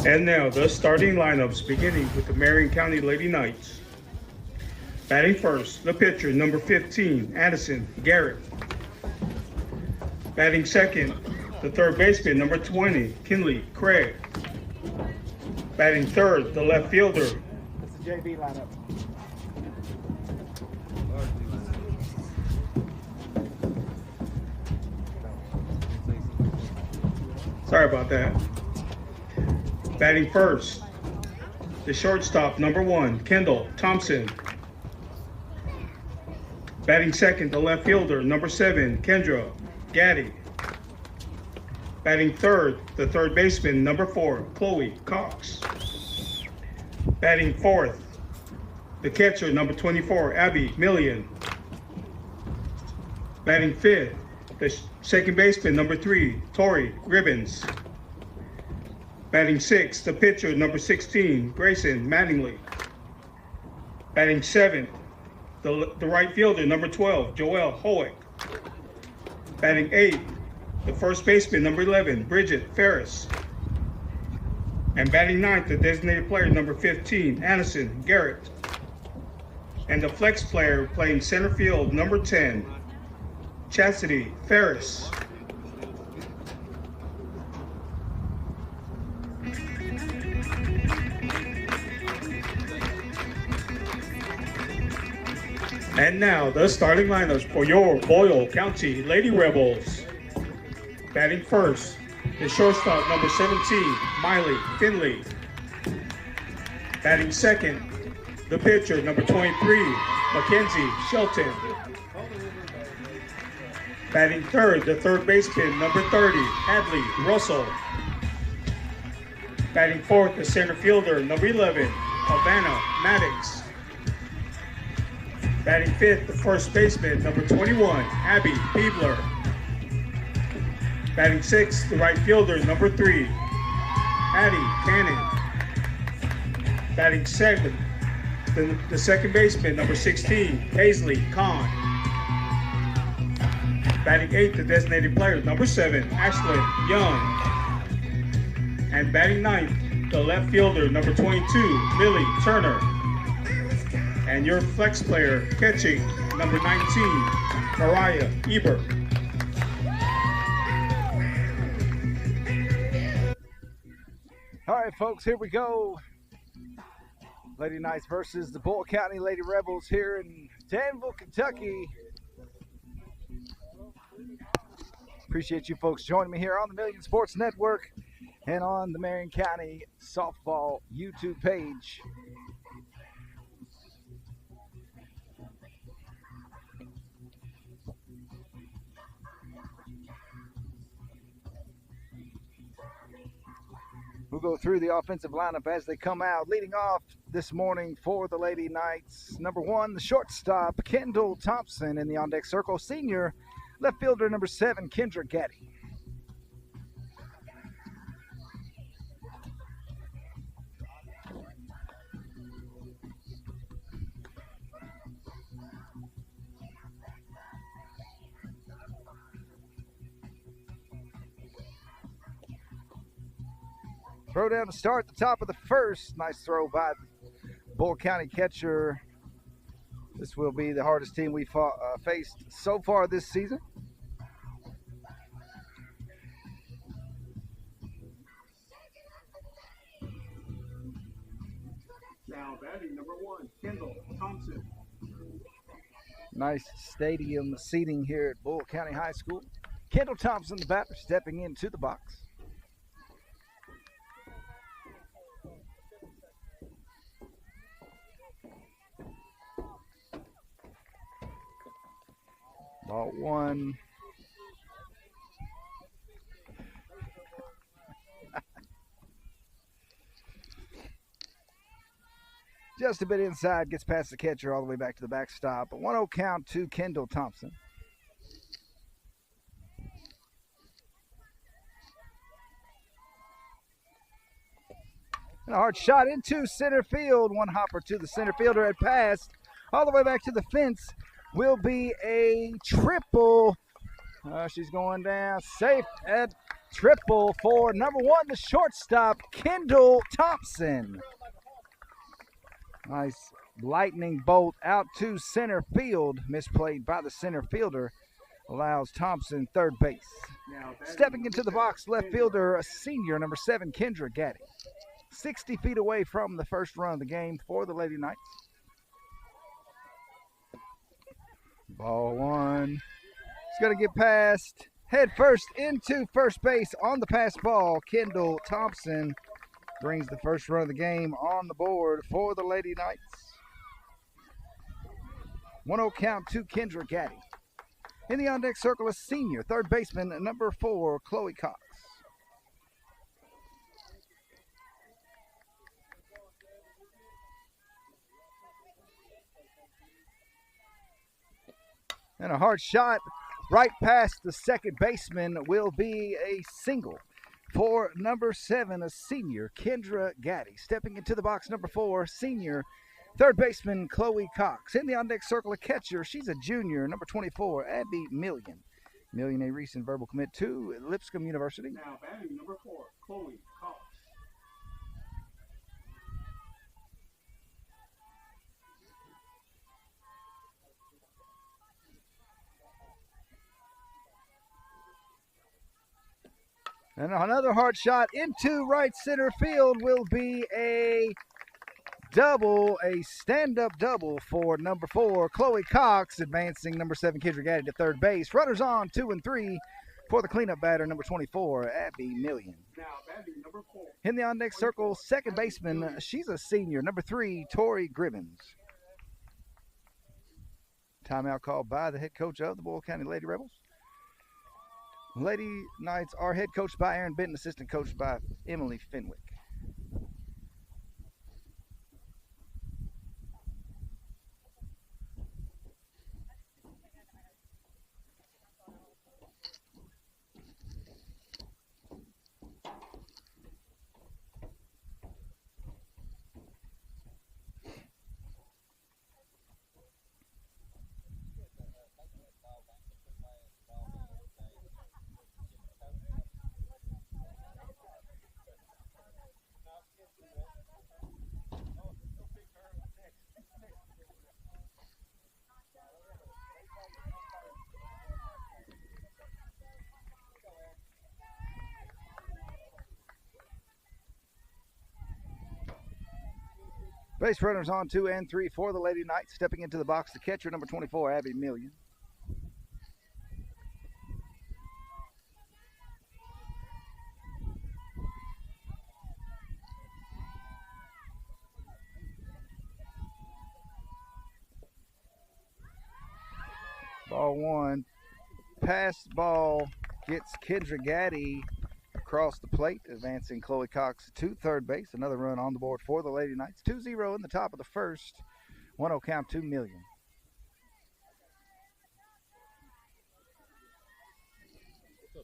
And now the starting lineups, beginning with the Marion County Lady Knights. Batting first, the pitcher, number 15, Addison Garrett. Batting second, the third baseman, number 20, Kinley Craig. Batting third, the left fielder. That's the JV lineup. Sorry about that. Batting first, the shortstop, number 1, Kendall Thompson. Batting second, the left fielder, number 7, Kendra Gaddy. Batting third, the third baseman, number 4, Chloe Cox. Batting fourth, the catcher, number 24, Abby Million. Batting fifth, the second baseman, number 3, Tori Ribbons. Batting sixth, the pitcher, number 16, Grayson Mattingly. Batting seventh, the right fielder, number 12, Joelle Hoek. Batting eighth, the first baseman, number 11, Bridget Ferris. And batting ninth, the designated player, number 15, Addison Garrett. And the flex player playing center field, number 10, Chastity Ferris. And now the starting lineups for your Boyle County Lady Rebels. Batting first, the shortstop, number 17, Miley Finley. Batting second, the pitcher, number 23, Mackenzie Shelton. Batting third, the third baseman, number 30, Hadley Russell. Batting fourth, the center fielder, number 11, Havana Maddox. Batting fifth, the first baseman, number 21, Abby Peebler. Batting sixth, the right fielder, number 3, Addie Cannon. Batting seventh, the second baseman, number 16, Paisley Kahn. Batting eighth, the designated player, number 7, Ashlyn Young. And batting ninth, the left fielder, number 22, Lily Turner. And your flex player catching, number 19, Mariah Ebert. All right, folks, here we go. Lady Knights versus the Boyle County Lady Rebels here in Danville, Kentucky. Appreciate you folks joining me here on the Million Sports Network and on the Marion County Softball YouTube page. We'll go through the offensive lineup as they come out. Leading off this morning for the Lady Knights, number 1, the shortstop, Kendall Thompson in the on-deck circle. Senior left fielder, number 7, Kendra Gaddy. Throw down to start the top of the first. Nice throw by the Boyle County catcher. This will be the hardest team we've faced so far this season. Now batting number 1, Kendall Thompson. Nice stadium seating here at Boyle County High School. Kendall Thompson, the batter, stepping into the box. Ball 1. Just a bit inside, gets past the catcher all the way back to the backstop. A 1-0 count to Kendall Thompson. And a hard shot into center field. One hopper to the center fielder had passed all the way back to the fence. Will be a triple. She's going down safe at Triple for number 1, the shortstop, Kendall Thompson. Nice lightning bolt out to center field, misplayed by the center fielder, allows Thompson third base. Stepping into the box, left fielder, a senior, number 7, Kendra Gaddy. 60 feet away from the first run of the game for the Lady Knights. Ball 1. It's going to get past, head first into first base on the pass ball. Kendall Thompson brings the first run of the game on the board for the Lady Knights. 1-0 count to Kendra Gaddy. In the on-deck circle, a senior, third baseman, number 4, Chloe Cox. And a hard shot right past the second baseman will be a single for number 7, a senior, Kendra Gaddy. Stepping into the box, number 4, senior, third baseman, Chloe Cox. In the on-deck circle, a catcher. She's a junior, number 24, Abby Million. Million, a recent verbal commit to Lipscomb University. Now batting number 4, Chloe Cox. And another hard shot into right center field will be a double, a stand-up double for number 4, Chloe Cox, advancing number 7, Kendra Gaddy to third base. Runners on 2 and 3 for the cleanup batter, number 24, Abby Million. Now batting number 4. In the on-deck circle, second baseman, she's a senior, number 3, Tori Gribbins. Timeout called by the head coach of the Boyle County Lady Rebels. Lady Knights are head coached by Aaron Benton, assistant coached by Emily Fenwick. Base runners on 2 and 3 for the Lady Knights. Stepping into the box, the catcher, number 24, Abby Million. Ball 1. Pass ball gets Kendra Gaddy across the plate, advancing Chloe Cox to third base. Another run on the board for the Lady Knights. 2-0 in the top of the first. 1-0 count to Million.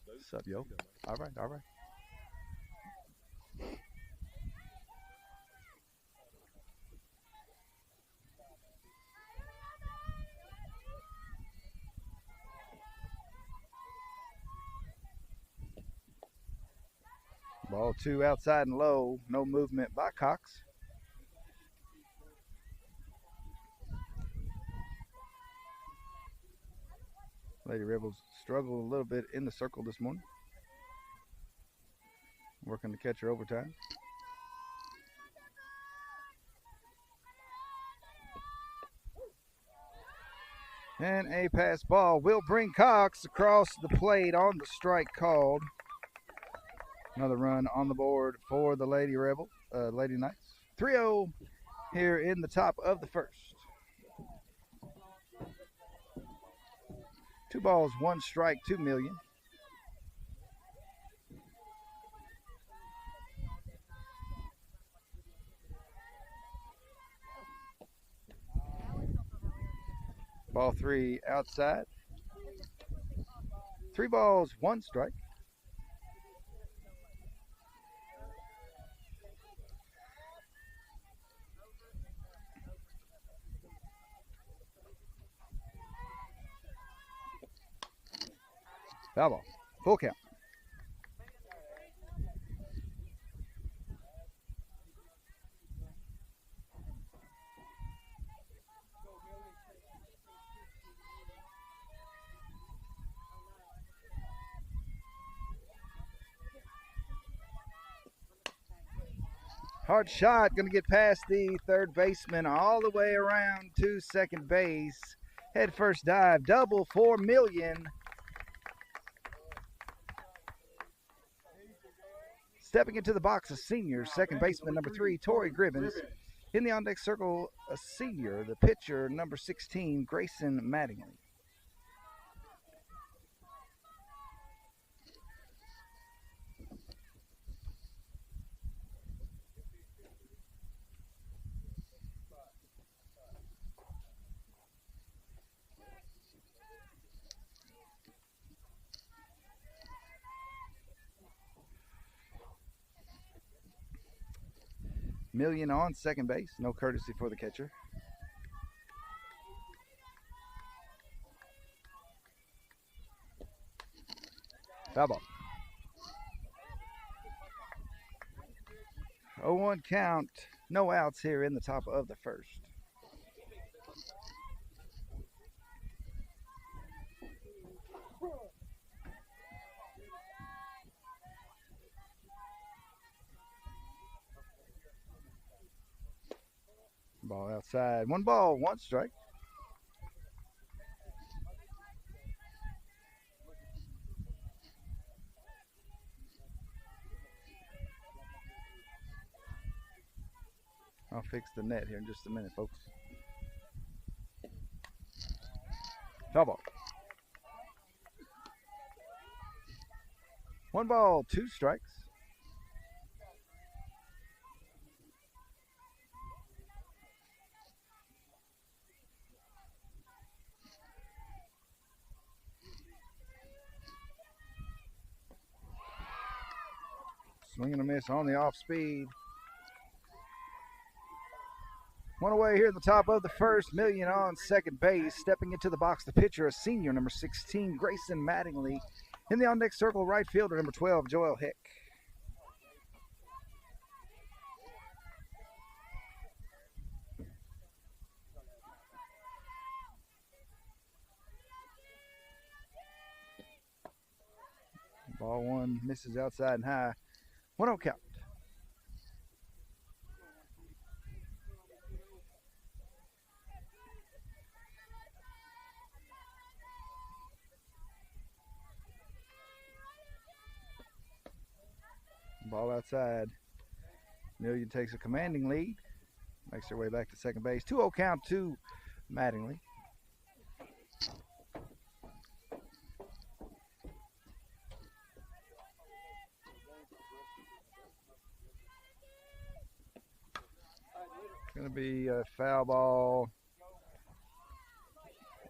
What's up, yo? All right, all right. Ball 2 outside and low. No movement by Cox. Lady Rebels struggle a little bit in the circle this morning. Working to catch her overtime. And a pass ball will bring Cox across the plate on the strike called. Another run on the board for the Lady Knights. 3-0 here in the top of the first. 2 balls, 1 strike, 2 Million. Ball 3 outside. 3 balls, 1 strike. Foul ball. Full count. Hard shot, going to get past the third baseman all the way around to second base. Head first dive, double for Million. Stepping into the box, a senior, second baseman number 3, Torrey Gribbins. In the on-deck circle, a senior, the pitcher number 16, Grayson Mattingly. Million on second base, no courtesy for the catcher. Foul ball. 0-1 count, no outs here in the top of the first. Ball outside. 1 ball, 1 strike. I'll fix the net here in just a minute, folks. Foul ball. 1 ball, 2 strikes. Swing and a miss on the off speed. 1 away here in the top of the first. Million on second base. Stepping into the box, the pitcher, a senior, number 16, Grayson Mattingly. In the on-deck circle, right fielder, number 12, Joel Hick. Ball 1 misses outside and high. 1-0 count. Ball outside. Million takes a commanding lead. Makes their way back to second base. 2-0 count to Mattingly. It's going to be a foul ball.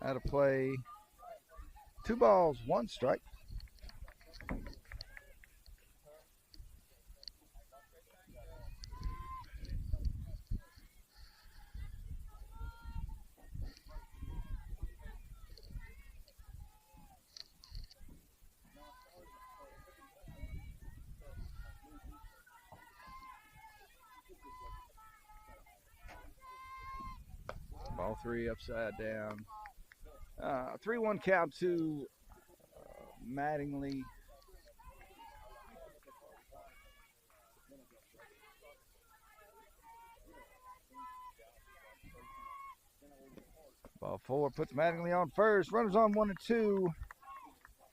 Out of play. 2 balls, 1 strike. Ball 3 upside down. 3-1 count to Mattingly. Ball 4 puts Mattingly on first. Runners on 1 and 2.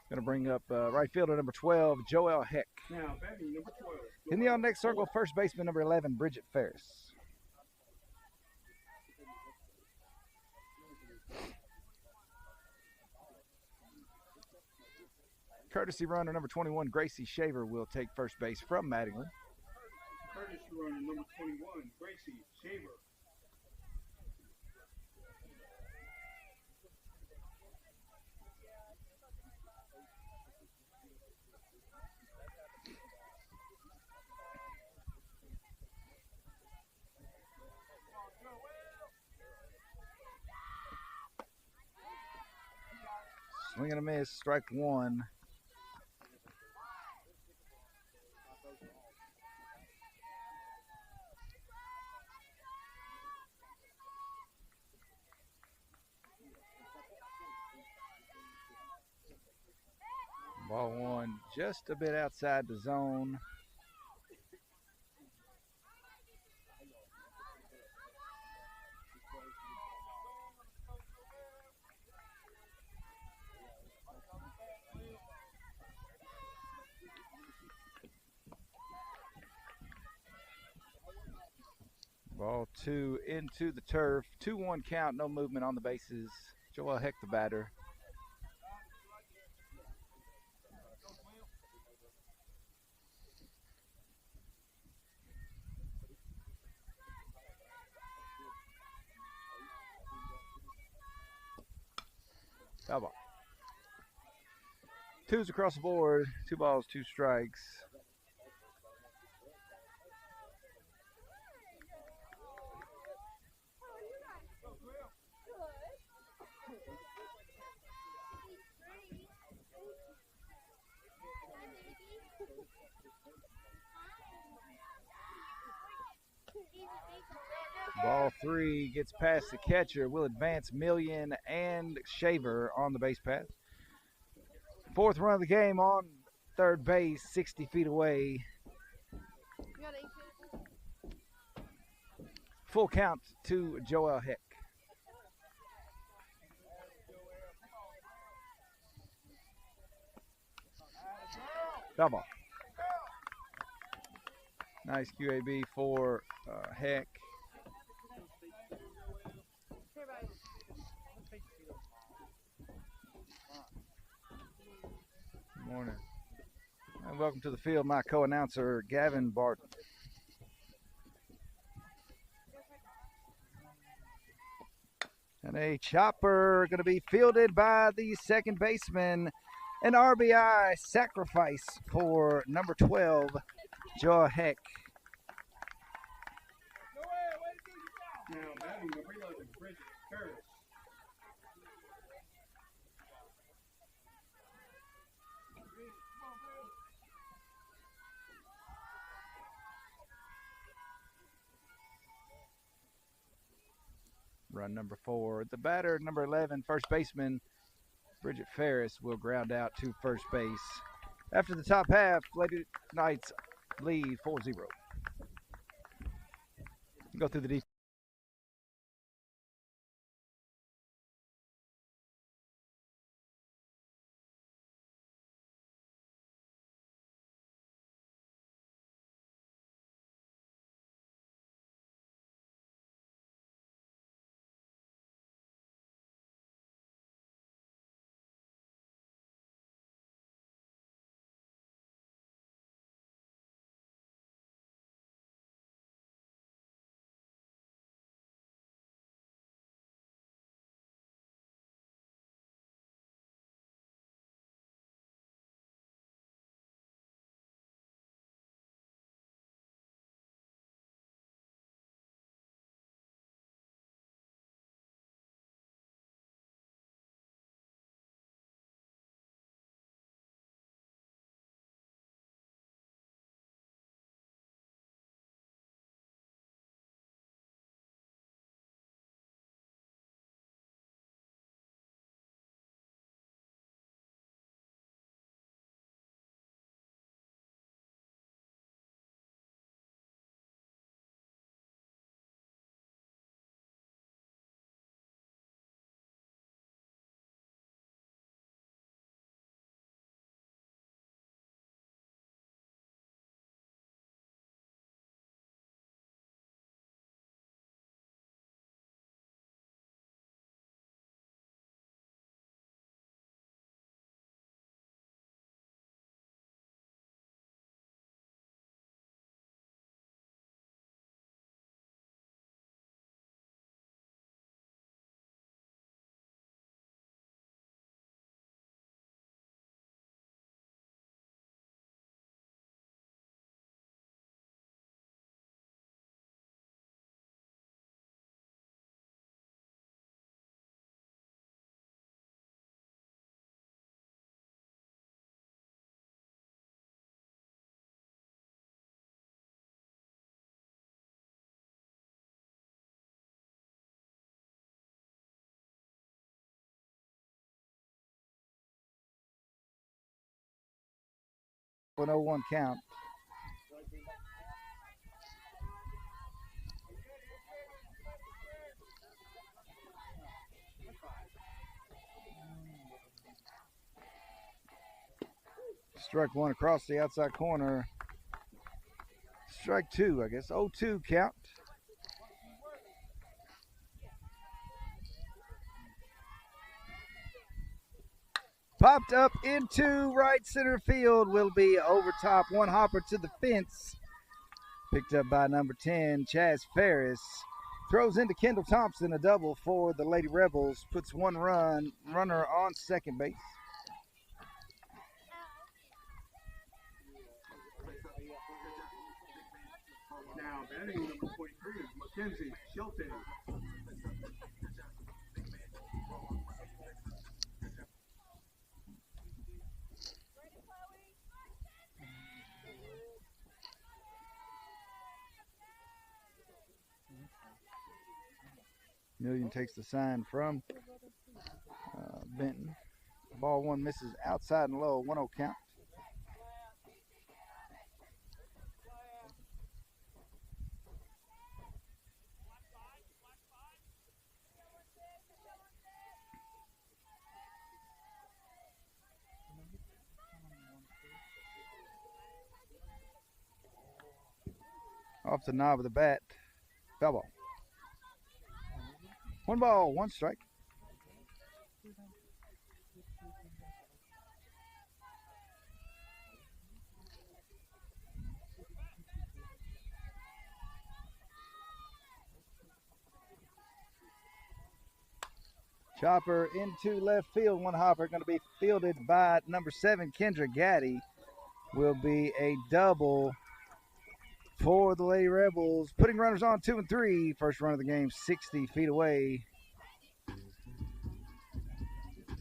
Going to bring up right fielder number 12, Joel Hick. Now, batting number 12. In the on-deck circle, first baseman number 11, Bridget Ferris. Courtesy runner number 21, Gracie Shaver, will take first base from Mattingly. Courtesy runner number 21, Gracie Shaver. Swing and a miss, strike 1. Ball 1 just a bit outside the zone. Ball 2 into the turf. 2-1 count, no movement on the bases. Joel Heck, the batter. Foul ball. 2s across the board. 2 balls, 2 strikes. Ball 3 gets past the catcher. Will advance Million and Shaver on the base path. 4th run of the game on third base, 60 feet away. Full count to Joel Heck. Foul ball. Nice QAB for Heck. Good morning. And welcome to the field, my co-announcer, Gavin Barton. And a chopper going to be fielded by the second baseman. An RBI sacrifice for number 12, Joel Heck. Now batting number 11, Bridget Ferris. Run number 4. The batter, number 11, first baseman, Bridget Ferris, will ground out to first base. After the top half, Lady Knights lead 4-0. Go through the defense. An 0-1 count. Strike 1 across the outside corner. Strike 2, I guess. 0-2 count. Popped up into right center field. Will be over top. One hopper to the fence. Picked up by number 10, Chaz Ferris. Throws into Kendall Thompson, a double for the Lady Rebels. Puts one runner on second base. Now batting number 23, Mackenzie Shelton. Million takes the sign from Benton. Ball one misses outside and low, 1-0 count. Off the knob of the bat, foul ball. 1 ball, 1 strike. Chopper into left field. One hopper going to be fielded by number 7, Kendra Gaddy. Will be a double for the Lady Rebels. Putting runners on 2 and 3. First run of the game, 60 feet away.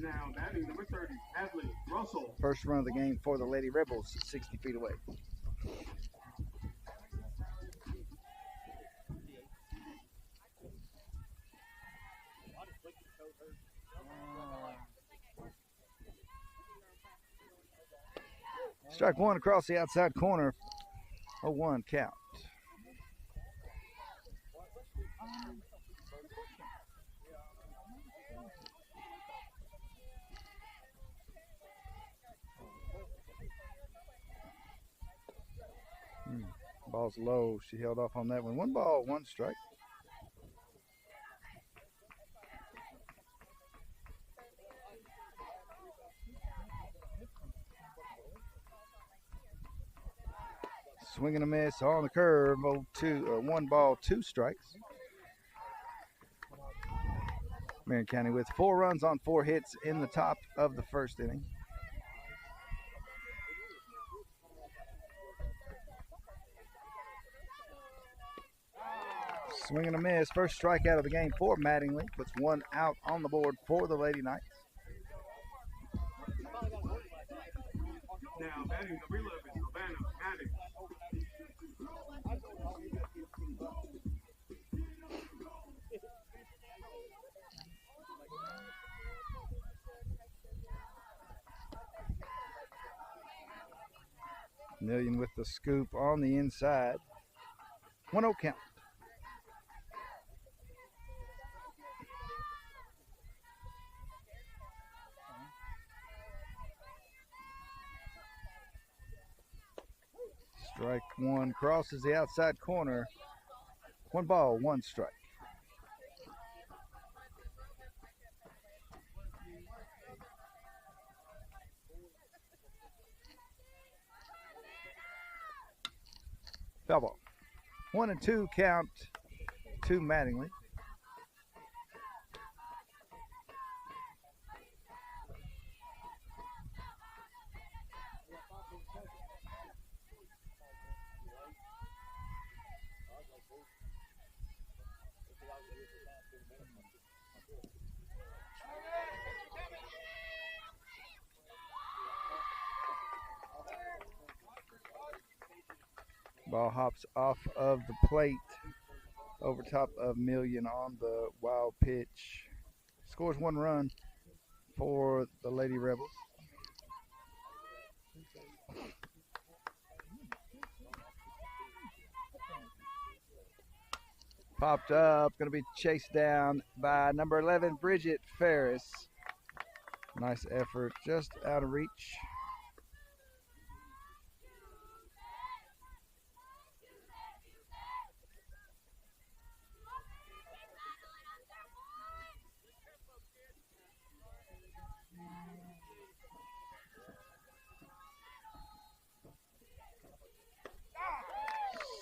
Now batting number 30, Hadley Russell. First run of the game for the Lady Rebels, 60 feet away. Strike one across the outside corner. 0-1 count. Ball's low. She held off on that one. 1 ball, 1 strike. Swing and a miss on the curve. 1 ball, 2 strikes. Marion County with 4 runs on 4 hits in the top of the first inning. Swing and a miss. First strikeout of the game for Mattingly. Puts 1 out on the board for the Lady Knights. Now batting number 11, Savannah Maddox. Million with the scoop on the inside. 1-0 count. Strike one crosses the outside corner. 1 ball, 1 strike. Foul ball. 1 and 2 count to Mattingly. Ball hops off of the plate over top of Million on the wild pitch. Scores 1 run for the Lady Rebels. Popped up, going to be chased down by number 11, Bridget Ferris. Nice effort, just out of reach.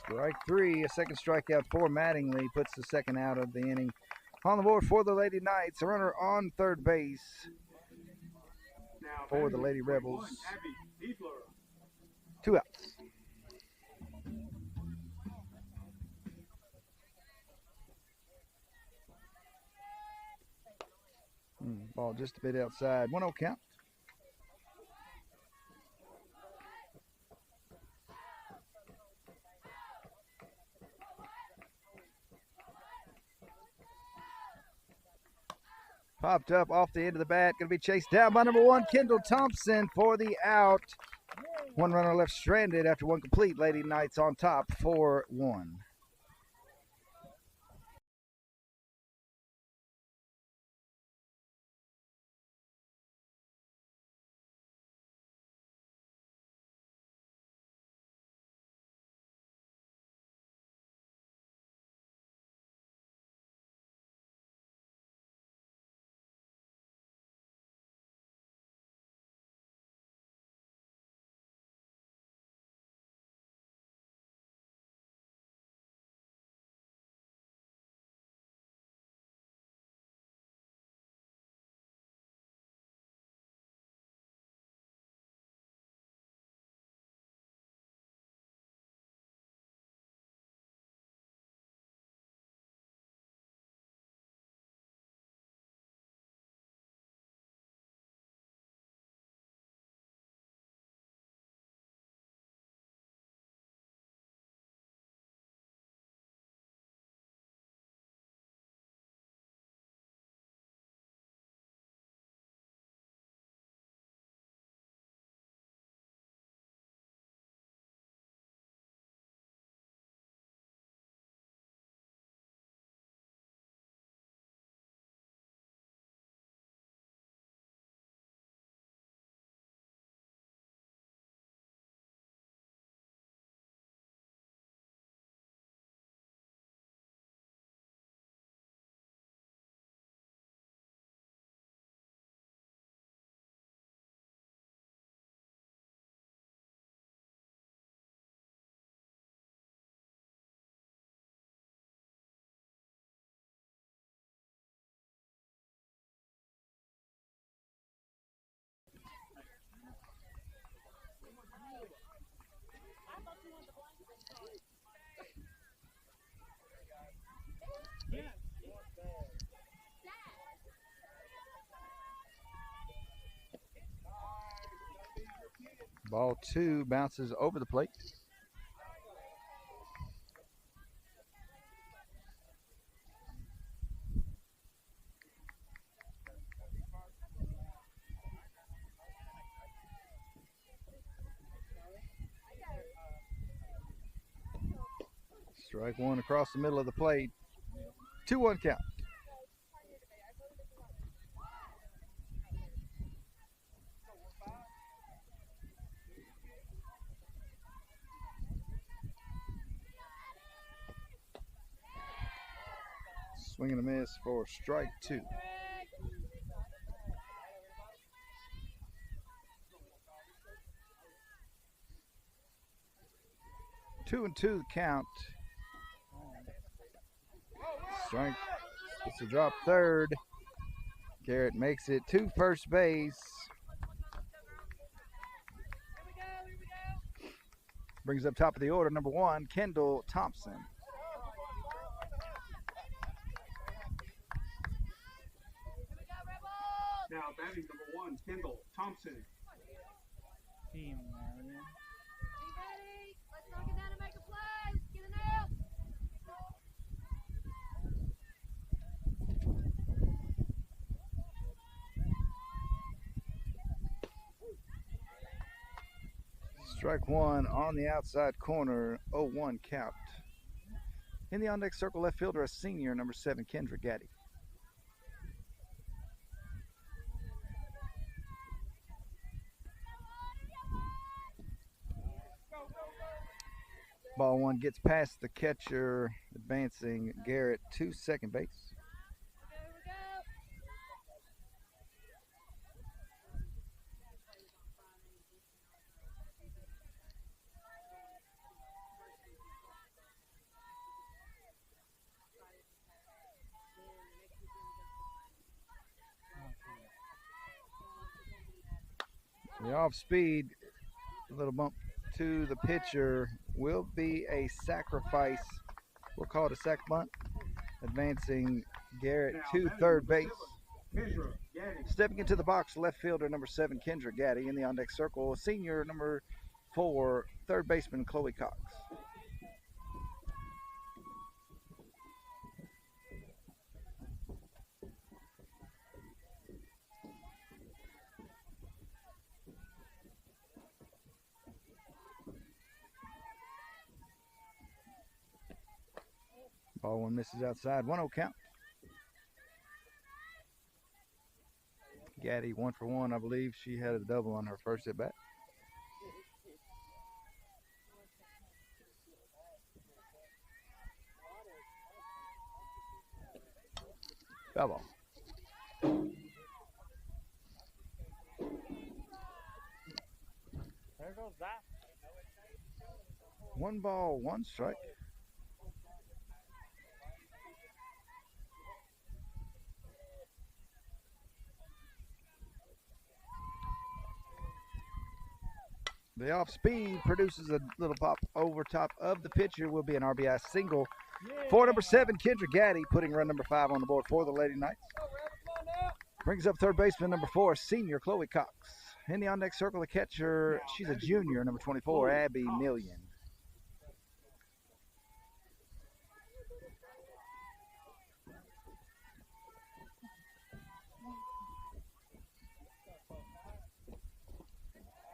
Strike three, a second strikeout for Mattingly puts the second out of the inning. On the board for the Lady Knights, a runner on third base for the Lady Rebels. 2 outs. Ball just a bit outside. 1-0 count. Popped up off the end of the bat. Going to be chased down by number 1, Kendall Thompson for the out. One runner left stranded after one complete. Lady Knights on top 4-1. Ball 2 bounces over the plate. Strike one across the middle of the plate. 2-1 count. Swing and a miss for strike 2. Two and two count. Strike. It's a drop third. Garrett makes it to first base. Brings up top of the order, number 1, Kendall Thompson. Now batting number 1, Kendall Thompson. Team Marion. Ready? Let's knock it down and make a play. Let's get it out. Strike one on the outside corner, 0-1 count. In the on-deck circle, left fielder, a senior, number 7, Kendra Gaddy. Ball one gets past the catcher, advancing Garrett to second base. off speed, a little bump to the pitcher will be a sacrifice. We'll call it a sac bunt, advancing Garrett to third base. Stepping into the box, left fielder number 7, Kendra Gaddy. In the on-deck circle, senior number 4, third baseman Chloe Cox. Ball one misses outside, 1-0 count. Gaddy 1 for 1, I believe she had a double on her first at bat. Foul ball. There goes that. 1 ball, 1 strike. The off speed produces a little pop over top of the pitcher. Will be an RBI single for number 7, Kendra Gaddy, putting run number 5 on the board for the Lady Knights. Brings up third baseman number 4, senior Chloe Cox. In the on-deck circle, the catcher, she's a junior, number 24, Abby Million.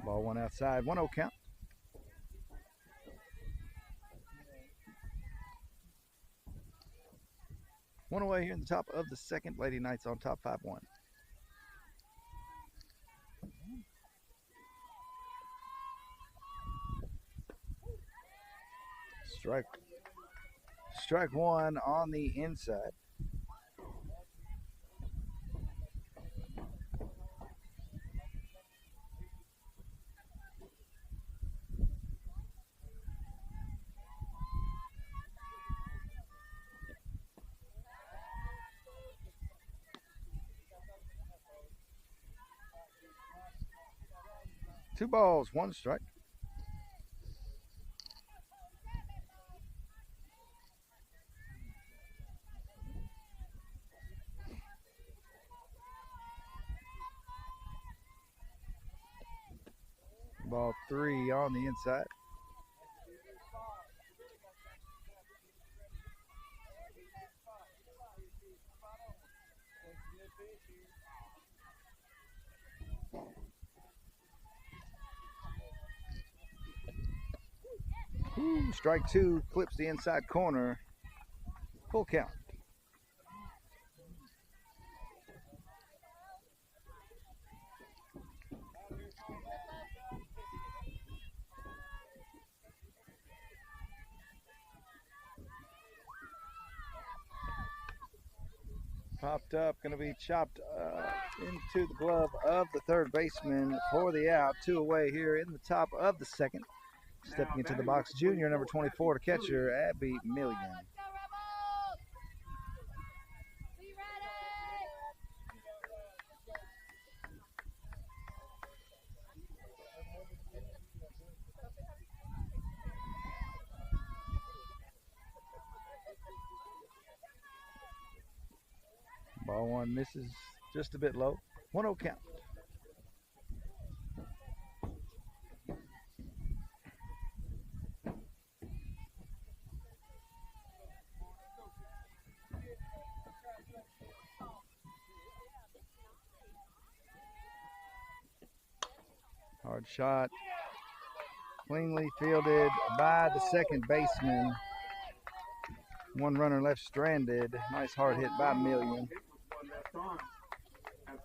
Ball one outside, 1-0 count. One away here in the top of the second. Lady Knights on top 5-1. Strike one on the inside. Two balls, 1 strike. Ball 3 on the inside. Strike 2 clips the inside corner. Full count. Popped up, going to be chopped into the glove of the third baseman for the out. 2 away here in the top of the second. Stepping into the box, junior number 24, to catcher Abby Million. Let's go, Rebels! Be ready! Ball one misses just a bit low. 1-0 count. Hard shot. Cleanly fielded by the second baseman. 1 runner left stranded. Nice hard hit by Million.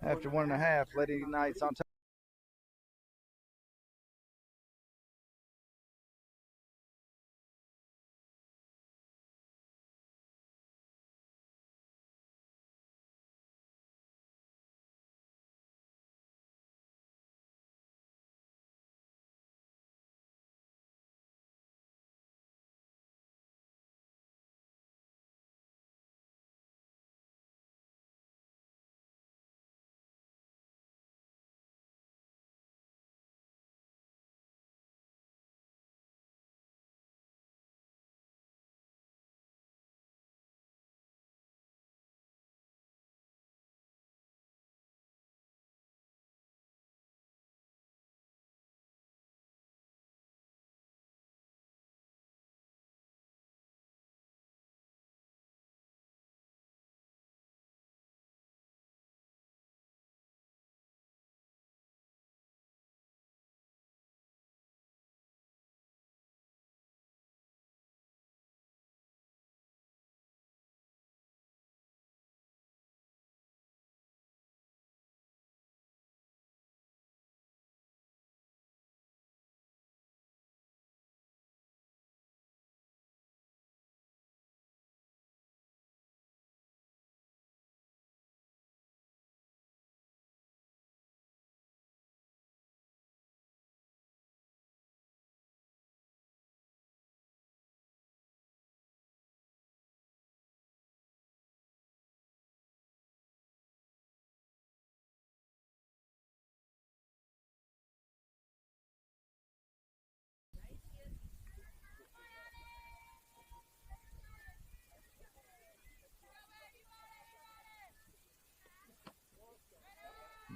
After 1.5, Lady Knights on top.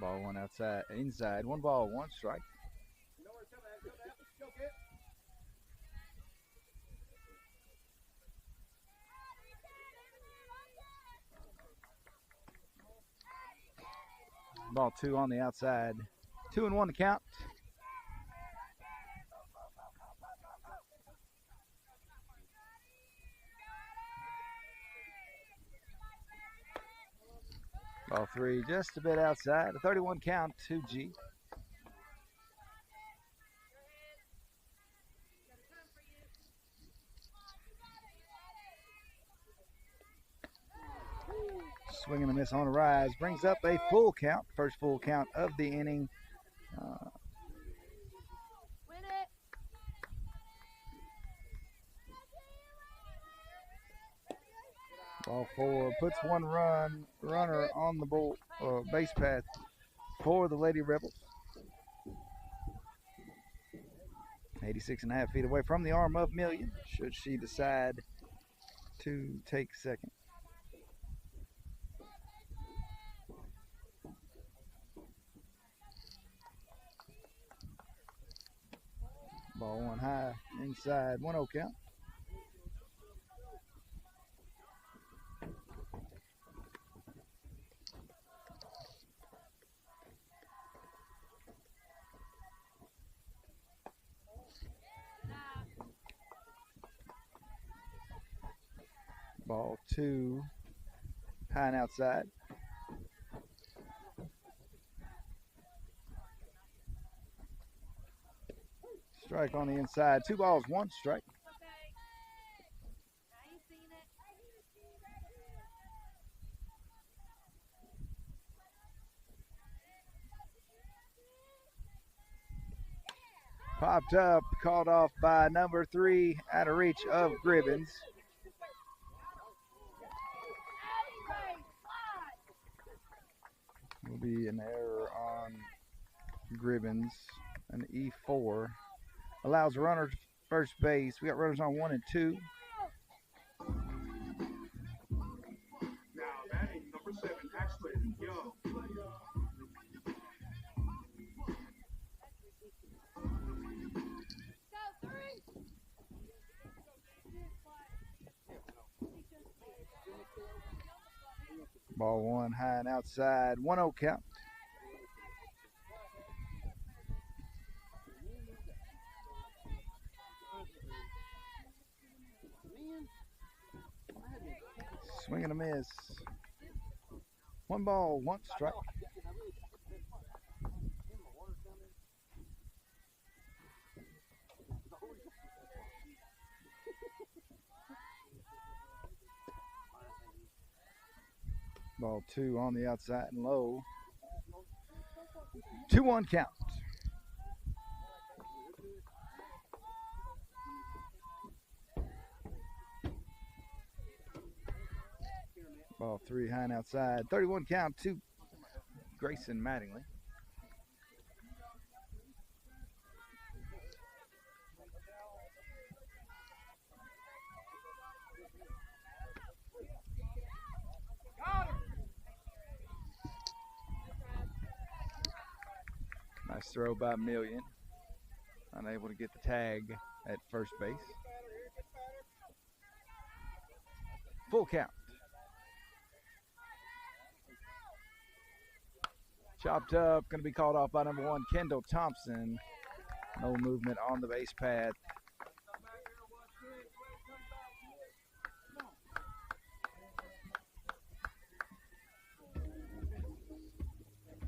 Ball one outside, inside. 1 ball, 1 strike. Ball 2 on the outside. 2-1 to count. Ball 3 just a bit outside. A 31 count, 2G. Swing and a miss on a rise. Brings up a full count. First full count of the inning. Win it. Ball 4 puts 1 runner on the base path for the Lady Rebels. 86.5 feet away from the arm of Marion, should she decide to take second. Ball 1 high, inside, 1-0 count. Ball 2, high and outside. Strike on the inside. 2 balls, 1 strike. I ain't seen it. Popped up, called off by number 3, out of reach of Gribbins. Will be an error on Gribbins, an E4. Allows a runner to first base. We got runners on 1 and 2. Now batting number 7, Ashley Young. Go 3. Ball 1 high and outside. 1-0 count. Swing and a miss. 1 ball, 1 strike. Ball 2 on the outside and low. 2-1 count. Ball 3 high and outside. 31 count to Grayson Mattingly. Nice throw by Marion. Unable to get the tag at first base. Full count. Chopped up, going to be called off by number 1, Kendall Thompson. No movement on the base path.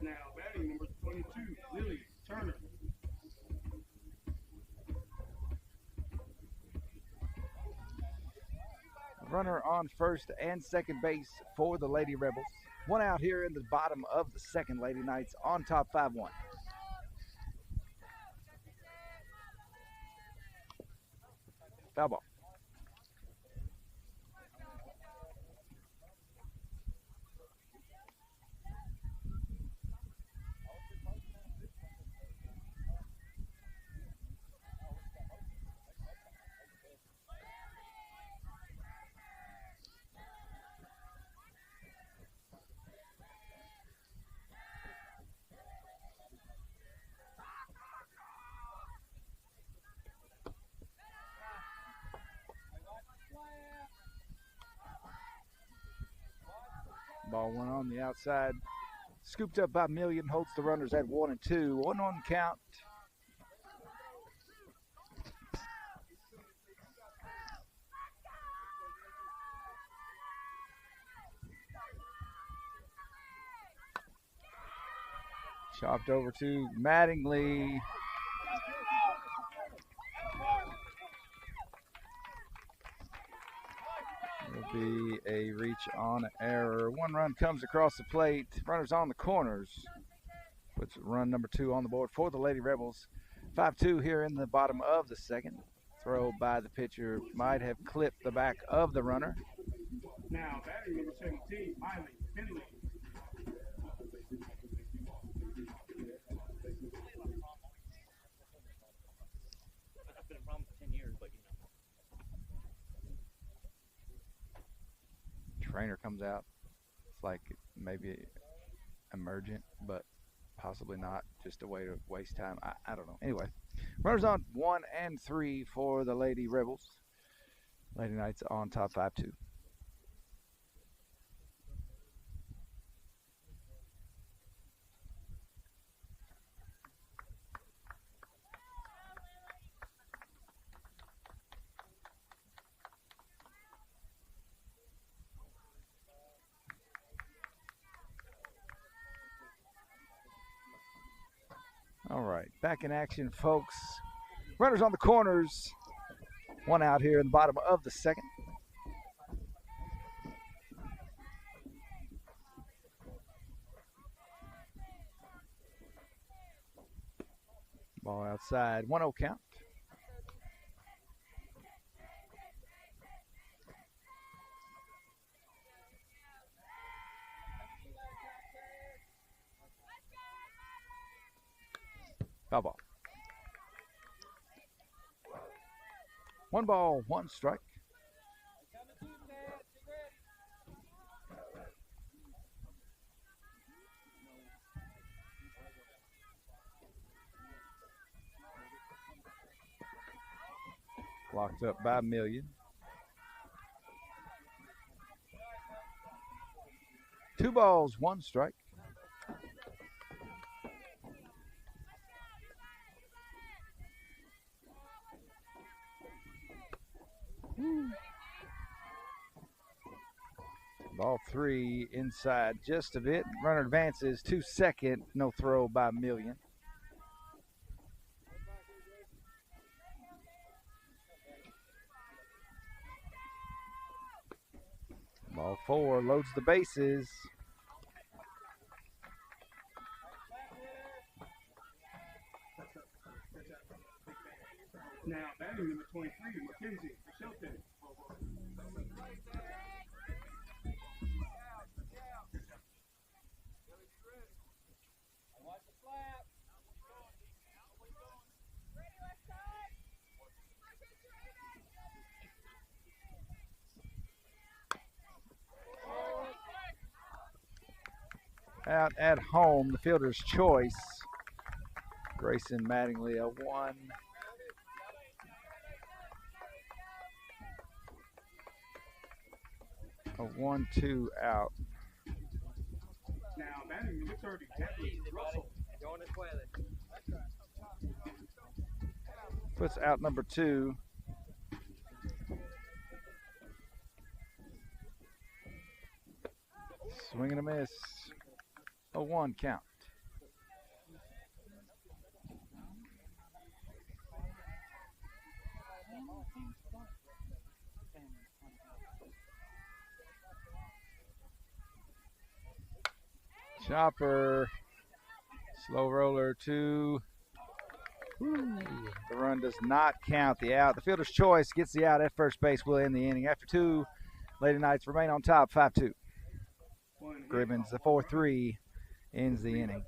Now batting number 22, Lily Turner. Runner on first and second base for the Lady Rebels. 1 out here in the bottom of the second. Lady Knights on top 5-1. Foul ball. Ball one on the outside. Scooped up by Million, holds the runners at 1 and 2. 1-1 count. Chopped over to Mattingly. Will be a reach on error. One run comes across the plate. Runners on the corners. Puts run number 2 on the board for the Lady Rebels. 5-2 here in the bottom of the second. Throw by the pitcher might have clipped the back of the runner. Now batting number 17, Miley Finley. That's been a problem for 10 years, but Trainer comes out. It's like maybe emergent, but possibly not. Just a way to waste time. I don't know. Anyway, runners on 1 and 3 for the Lady Rebels. Lady Knights on top 5-2. All right, back in action, folks. Runners on the corners. One out here in the bottom of the second. Ball outside, 1-0 count. Foul ball. 1 ball, 1 strike. Locked up by Million. 2 balls, 1 strike. Ball 3 inside just a bit. Runner advances to second. No throw by Million. Ball 4 loads the bases. Now batting number 23, Mackenzie Shelton. Out at home, the fielder's choice. Grayson Mattingly, a 1. A 1-2 out. Now batting number 30, Kathleen Russell. Puts out number 2. Swing and a miss. A 1 count. Chopper. Slow roller 2. The run does not count the out. The fielder's choice gets the out at first base. Will end the inning. After 2, Lady Knights remain on top 5-2. Gribbins, the 4-3 ends the inning.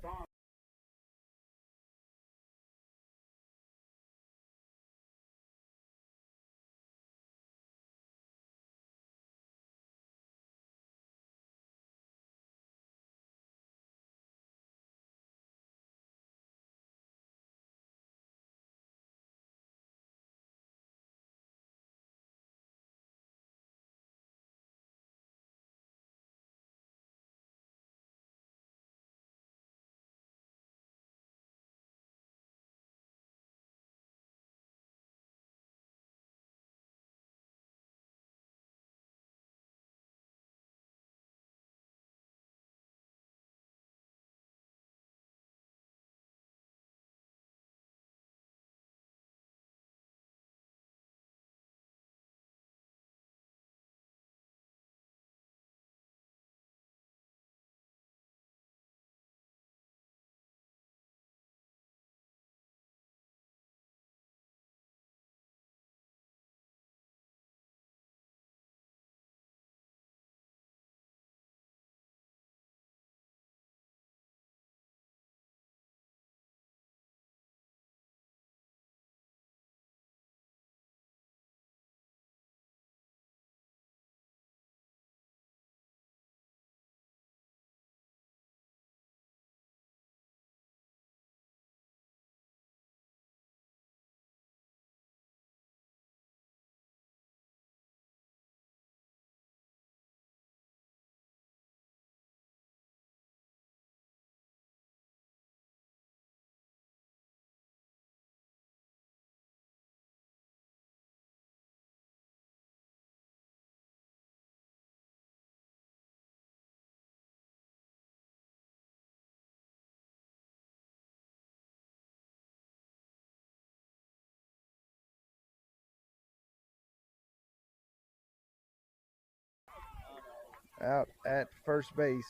out at first base.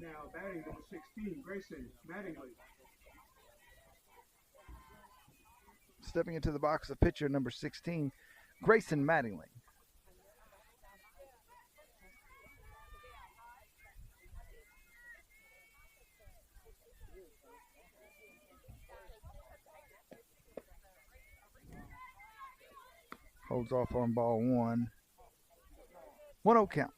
Now batting number 16, Grayson Mattingly. Stepping into the box, the pitcher number 16, Grayson Mattingly. Holds off on ball one. 1-0 count.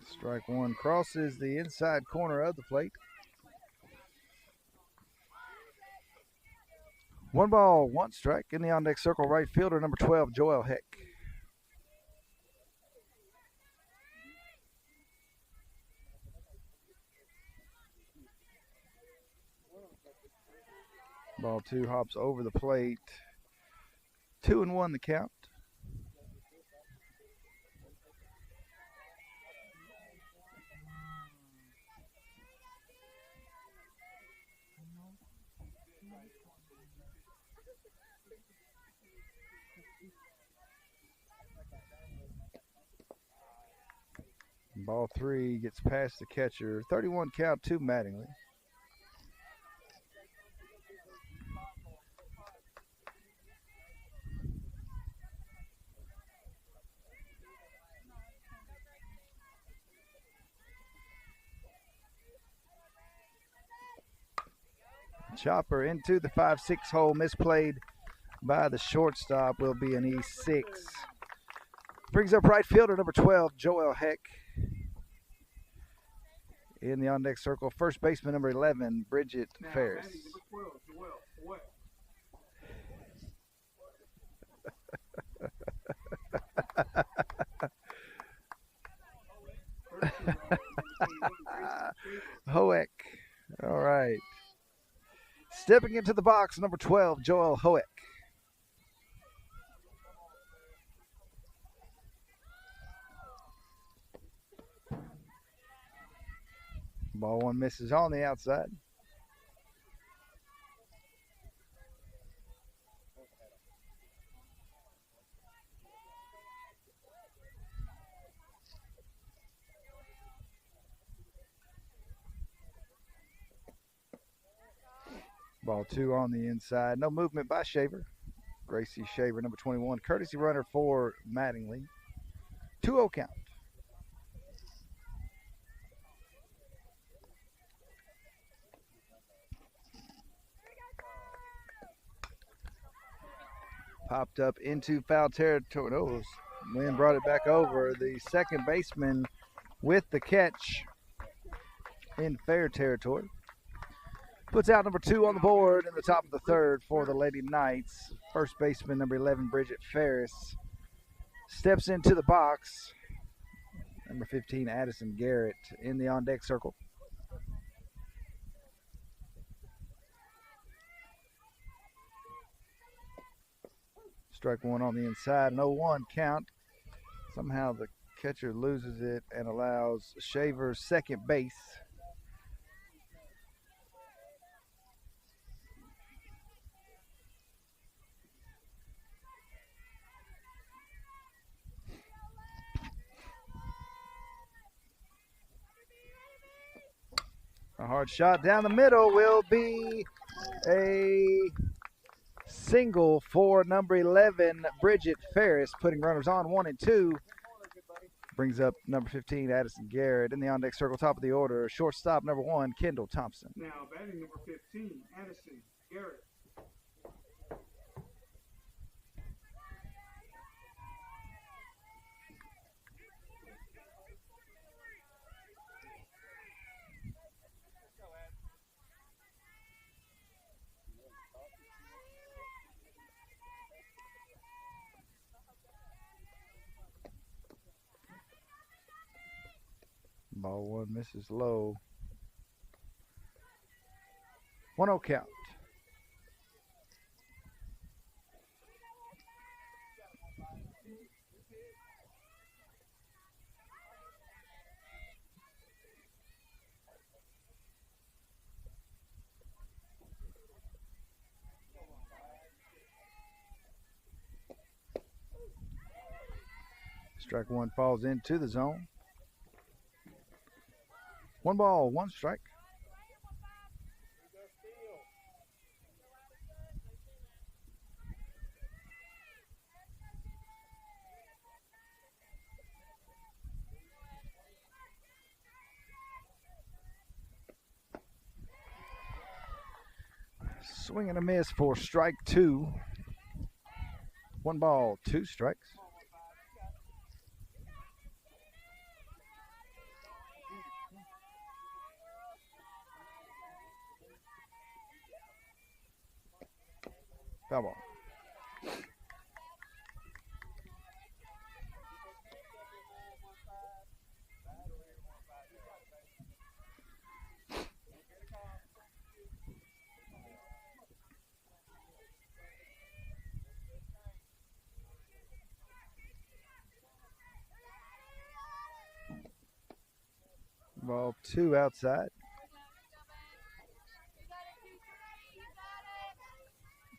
Strike one crosses the inside corner of the plate. 1 ball, 1 strike. In the on deck circle, right fielder number 12, Joel Heck. Ball 2 hops over the plate. 2-1 the count. Ball 3 gets past the catcher. 31 count to Mattingly. Chopper into the 5-6 hole, misplayed by the shortstop, will be an E6. Brings up right fielder number 12, Joel Heck. In the on deck circle, first baseman number 11, Bridget Ferris. Number 12, Joel Hoek. All right. Stepping into the box, number 12, Joel Hoek. Ball 1 misses on the outside. Ball 2 on the inside. No movement by Shaver. Gracie Shaver, number 21. Courtesy runner for Mattingly. 2-0 count. Popped up into foul territory. No, Lynn brought it back over. The second baseman with the catch in fair territory. Puts out number 2 on the board in the top of the third for the Lady Knights. First baseman number 11, Bridget Ferris, steps into the box. Number 15, Addison Garrett, in the on deck circle. Strike 1 on the inside, an 0-1 count. Somehow the catcher loses it and allows Shaver second base. A hard shot down the middle will be a single for number 11, Bridget Ferris, putting runners on 1 and 2. Brings up number 15, Addison Garrett, in the on-deck circle, top of the order. Shortstop number 1, Kendall Thompson. Now batting number 15, Addison Garrett. Ball 1 misses low. 1-0 count. Strike one falls into the zone. 1 ball, 1 strike. Swing and a miss for strike 2. 1 ball, 2 strikes. Foul ball. Ball 2 outside.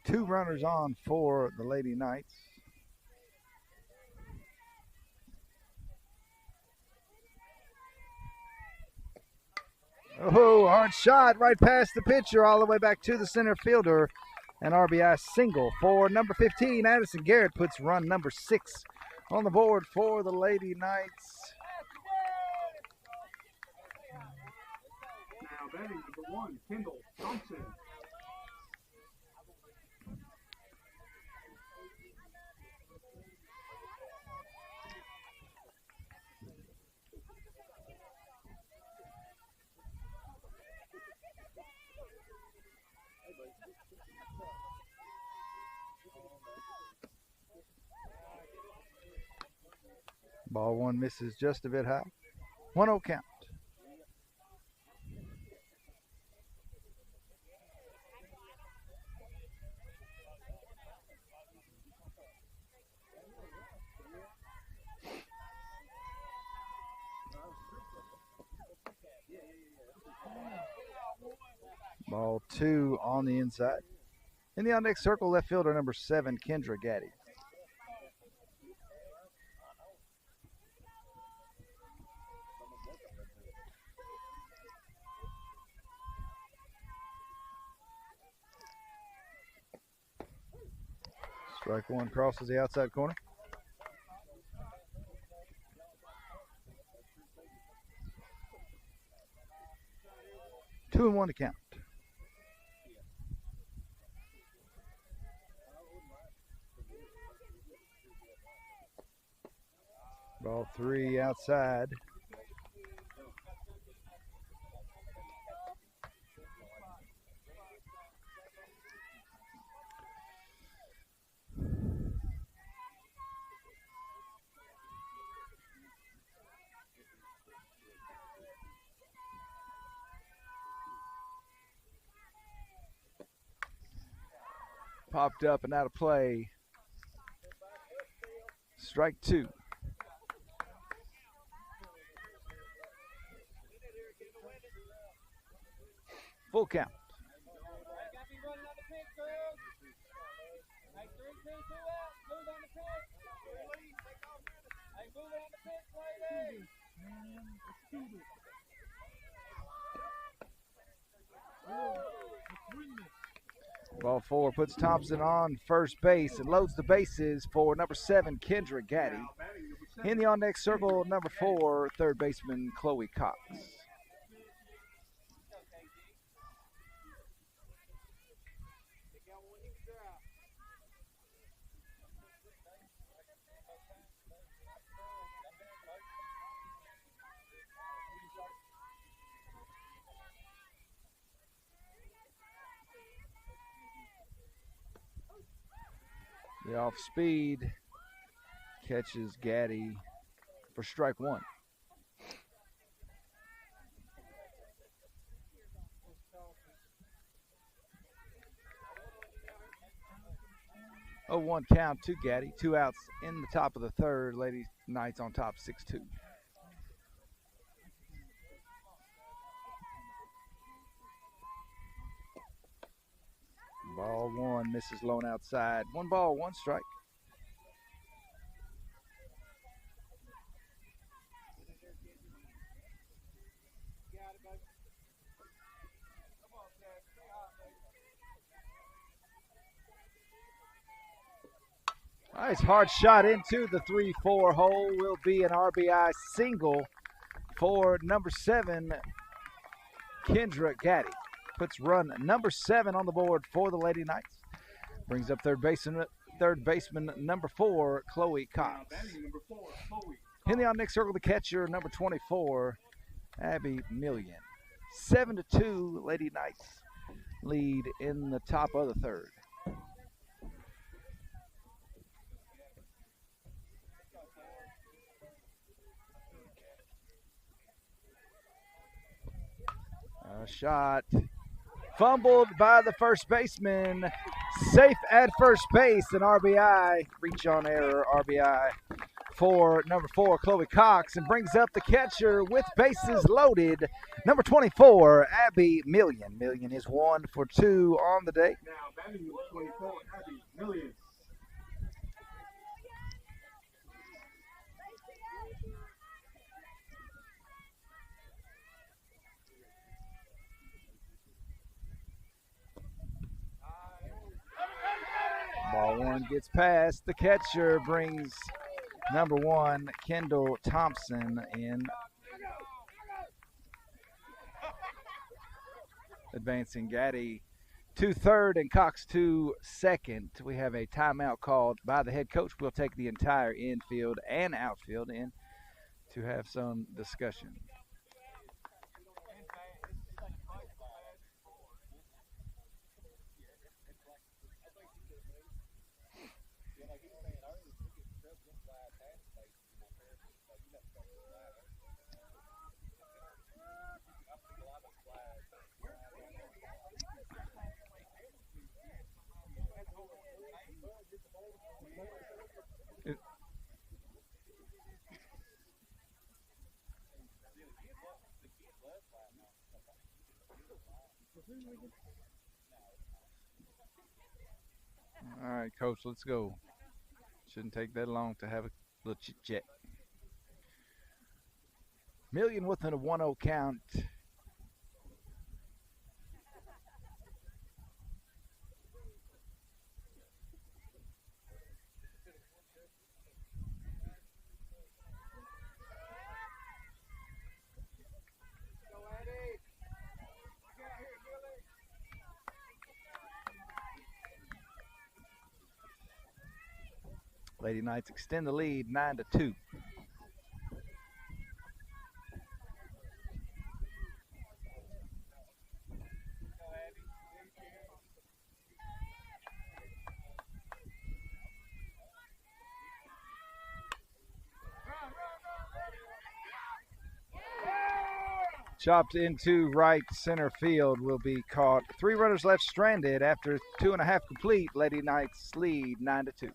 2 runners on for the Lady Knights. Oh, hard shot right past the pitcher, all the way back to the center fielder. An RBI single for number 15. Addison Garrett puts run number 6 on the board for the Lady Knights. Now batting number 1, Kendall Thompson. Ball 1 misses just a bit high. 1-0 count. Ball 2 on the inside. In the on-deck circle, left fielder number 7, Kendra Gaddy. Strike 1 crosses the outside corner. Two and 1 to count. Ball 3 outside. Popped up and out of play. Strike 2. Full count. Ball 4 puts Thompson on first base and loads the bases for number 7, Kendra Gaddy. In the on-deck circle, number 4, third baseman Chloe Cox. The off speed catches Gaddy for strike 1. Oh, 1 count to Gaddy. 2 outs in the top of the third. Lady Knights on top 6-2. Ball 1 misses low and outside. 1 ball, 1 strike. Nice hard shot into the 3-4 hole. Will be an RBI single for number 7, Kendra Gaddy. Puts run number 7 on the board for the Lady Knights. Brings up third baseman number 4, Chloe Cox. In the on-deck circle, the catcher, number 24, Abby Million. 7-2, Lady Knights lead in the top of the third. A shot fumbled by the first baseman. Safe at first base, an RBI. Reach on error, RBI for number 4, Chloe Cox, and brings up the catcher with bases loaded, number 24, Abby Million. Million is 1 for 2 on the day. Now batting number 24, Abby Million. Ball one gets past. The catcher brings number 1, Kendall Thompson, in. Advancing Gaddy to third and Cox to second. We have a timeout called by the head coach. We'll take the entire infield and outfield in to have some discussion. All right, Coach, let's go. Shouldn't take that long to have a little chit-chat. Million with a 1-0 count. Lady Knights extend the lead 9-2. Chopped into right center field, will be caught. 3 runners left stranded after 2.5 complete. Lady Knights lead 9-2.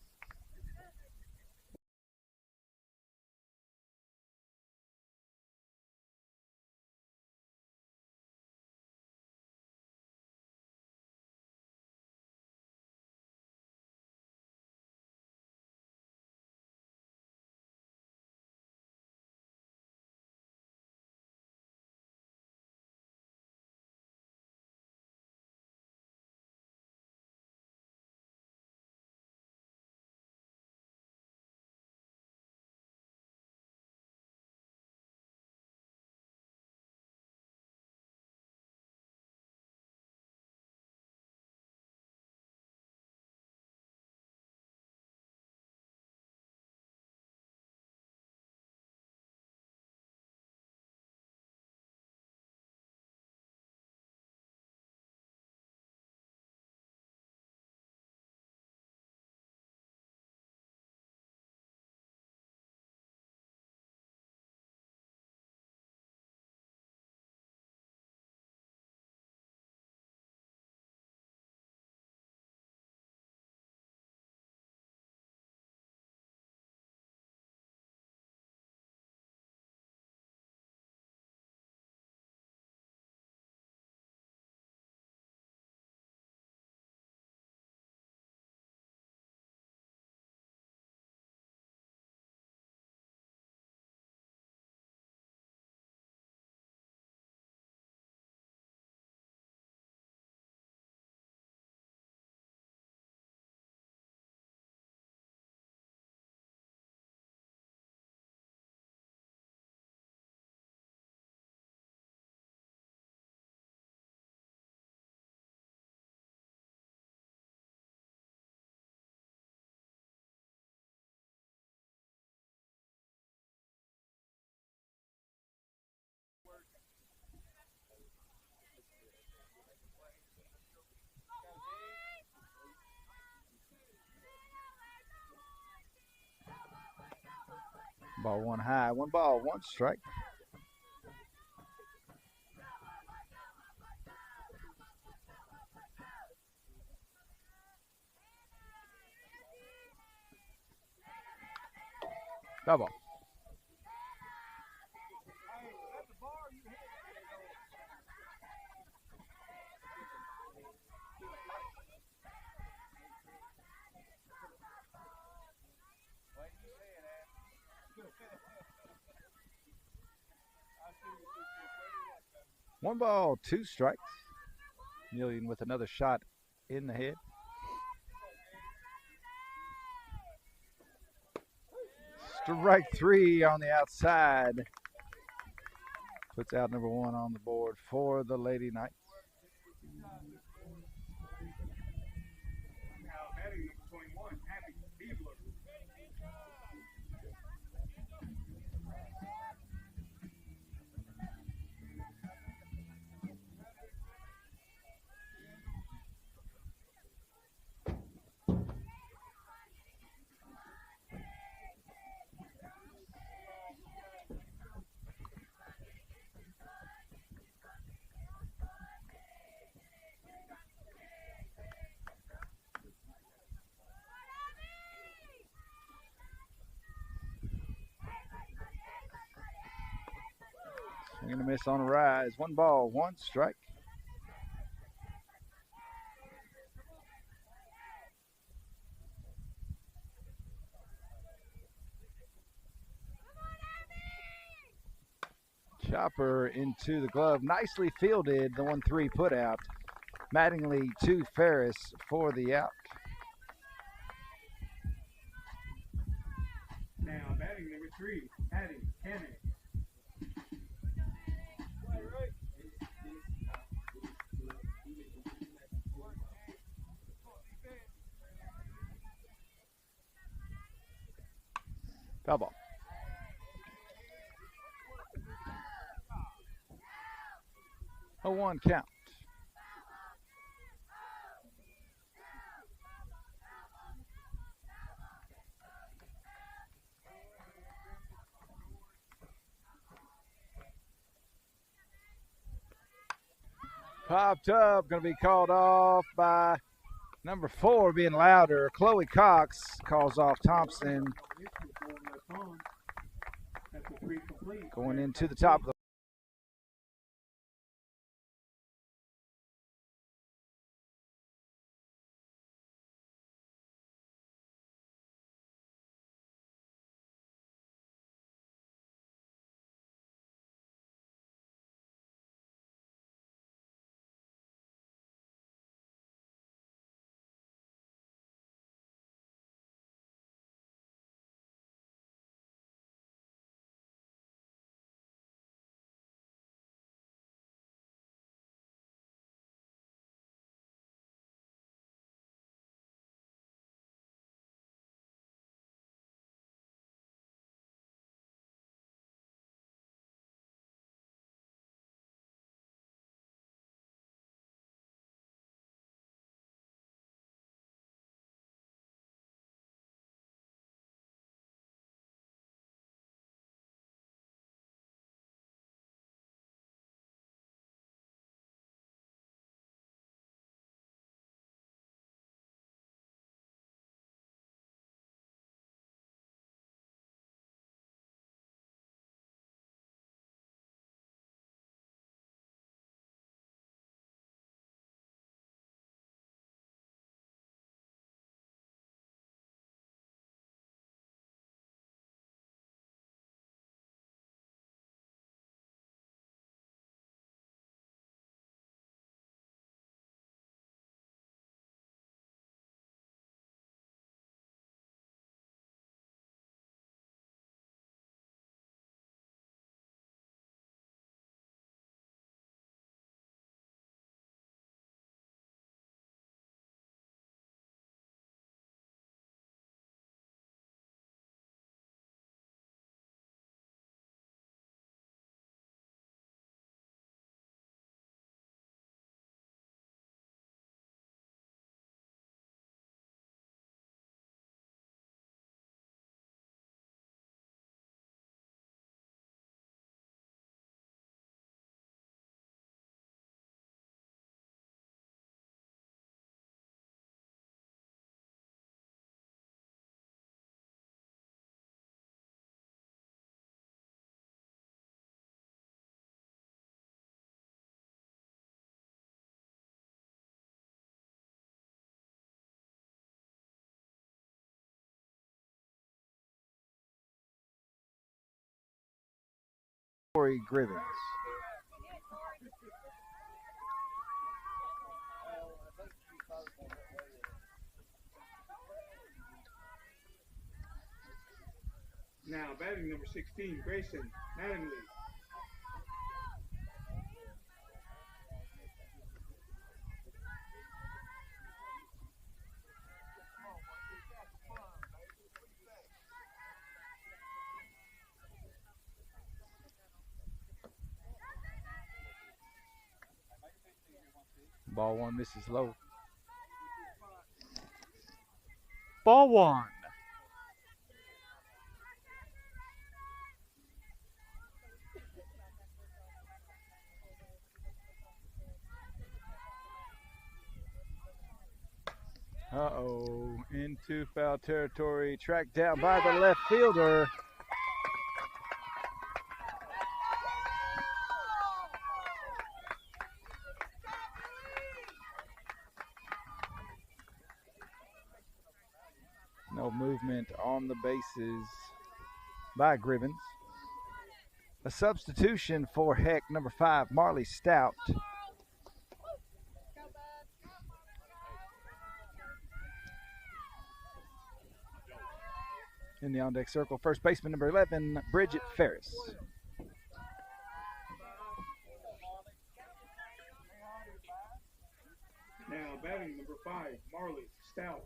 Ball one high. 1 ball, 1 strike. Double. One ball, 2 strikes. Million with another shot in the head. Strike 3 on the outside. Puts out number 1 on the board for the Lady Knights. Now batting number 21, Abby Beebler. Swing and a miss on a rise. 1 ball, 1 strike. Chopper into the glove. Nicely fielded. The 1-3 put out. Mattingly to Ferris for the out. Now batting number 3, Patty Cannon. Double. A 1 count. Popped up, going to be called off by number 4 being louder. Chloe Cox calls off Thompson. Going into the top of the Tori Grivens. Now batting number 16, Grayson Mattingly. Ball one misses low. Ball one. Uh-oh, into foul territory, tracked down by the left fielder. No movement on the bases by Grivens. A substitution for Heck, number 5, Marley Stout. In the on-deck circle, first baseman number 11, Bridget Ferris. Now batting number 5, Marley Stout.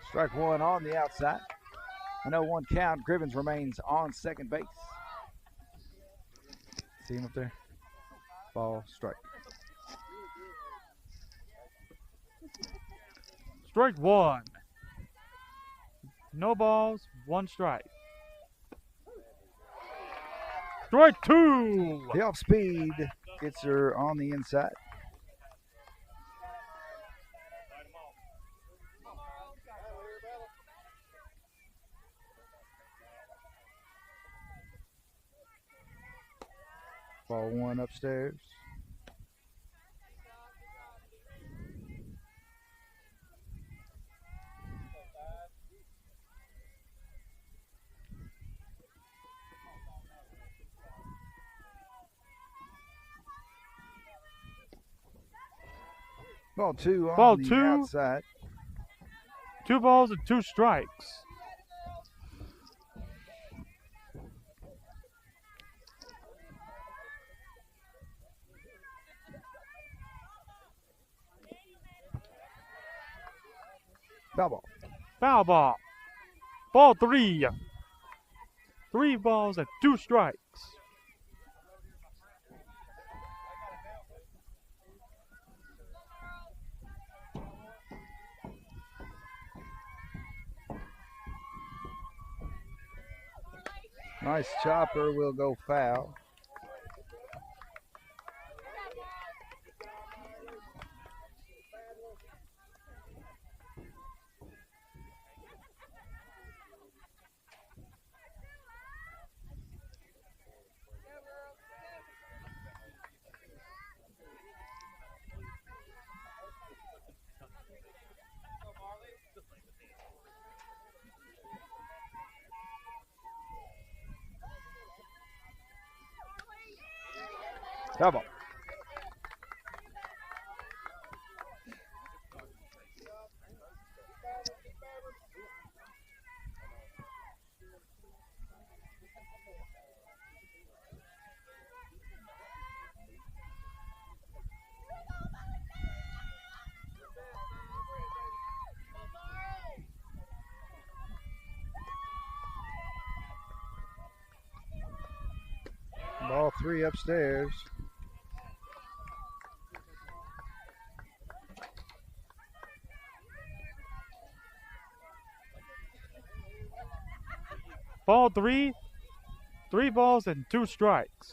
Strike one on the outside. An 0-1 count. Grivens remains on second base. See him up there? Ball, strike. Strike one. No balls, one strike. Strike two. The off speed gets her on the inside. Ball one upstairs. Ball two on Ball the two. outside. 2 balls and 2 strikes. Foul ball. Foul ball. Ball 3. 3 balls and 2 strikes. Nice chopper, will go foul. Foul ball. Ball 3 upstairs. Ball 3. 3 balls and 2 strikes.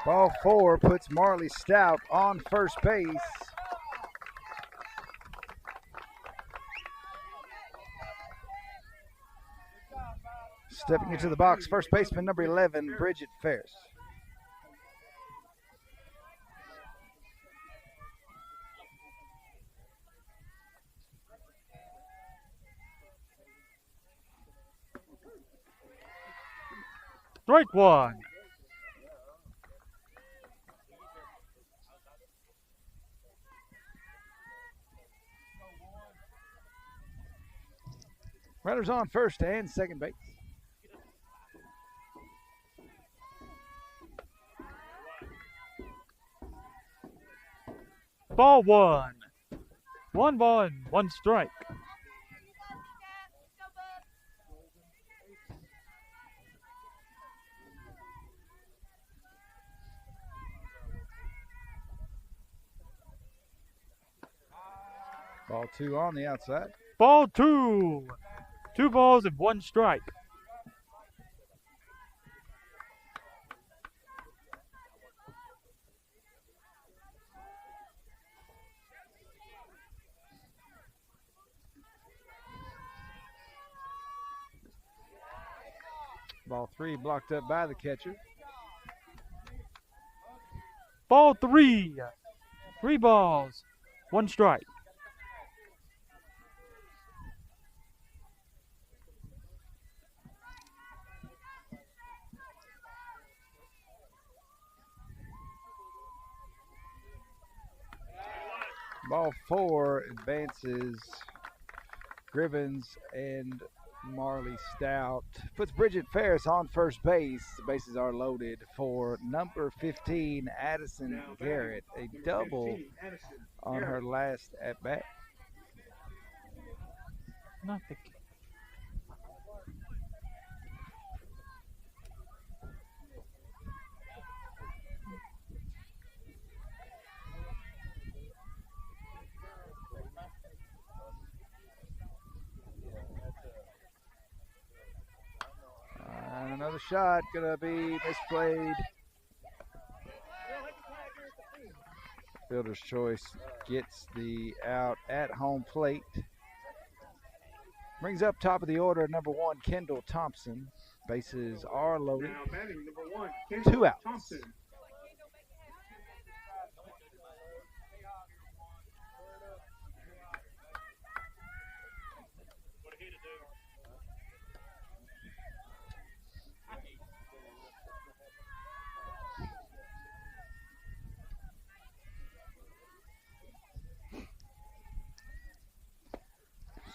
Ball 4 puts Marley Stout on first base. Stepping into the box, first baseman number 11, Bridget Ferris. Strike one. Runners on first and second base. Ball one. 1 ball and 1 strike. Ball 2 on the outside. Ball 2. 2 balls and 1 strike. Ball 3 blocked up by the catcher. Ball 3. 3 balls, 1 strike. Ball 4 advances Gribbins and Marley Stout. Puts Bridget Ferris on first base. The bases are loaded for number 15, Addison Garrett. A double on her last at bat. Not the And another shot gonna be misplayed. Fielder's choice gets the out at home plate. Brings up top of the order number 1, Kendall Thompson. Bases are loaded. Now batting number 1, Kendall 2 outs. Thompson.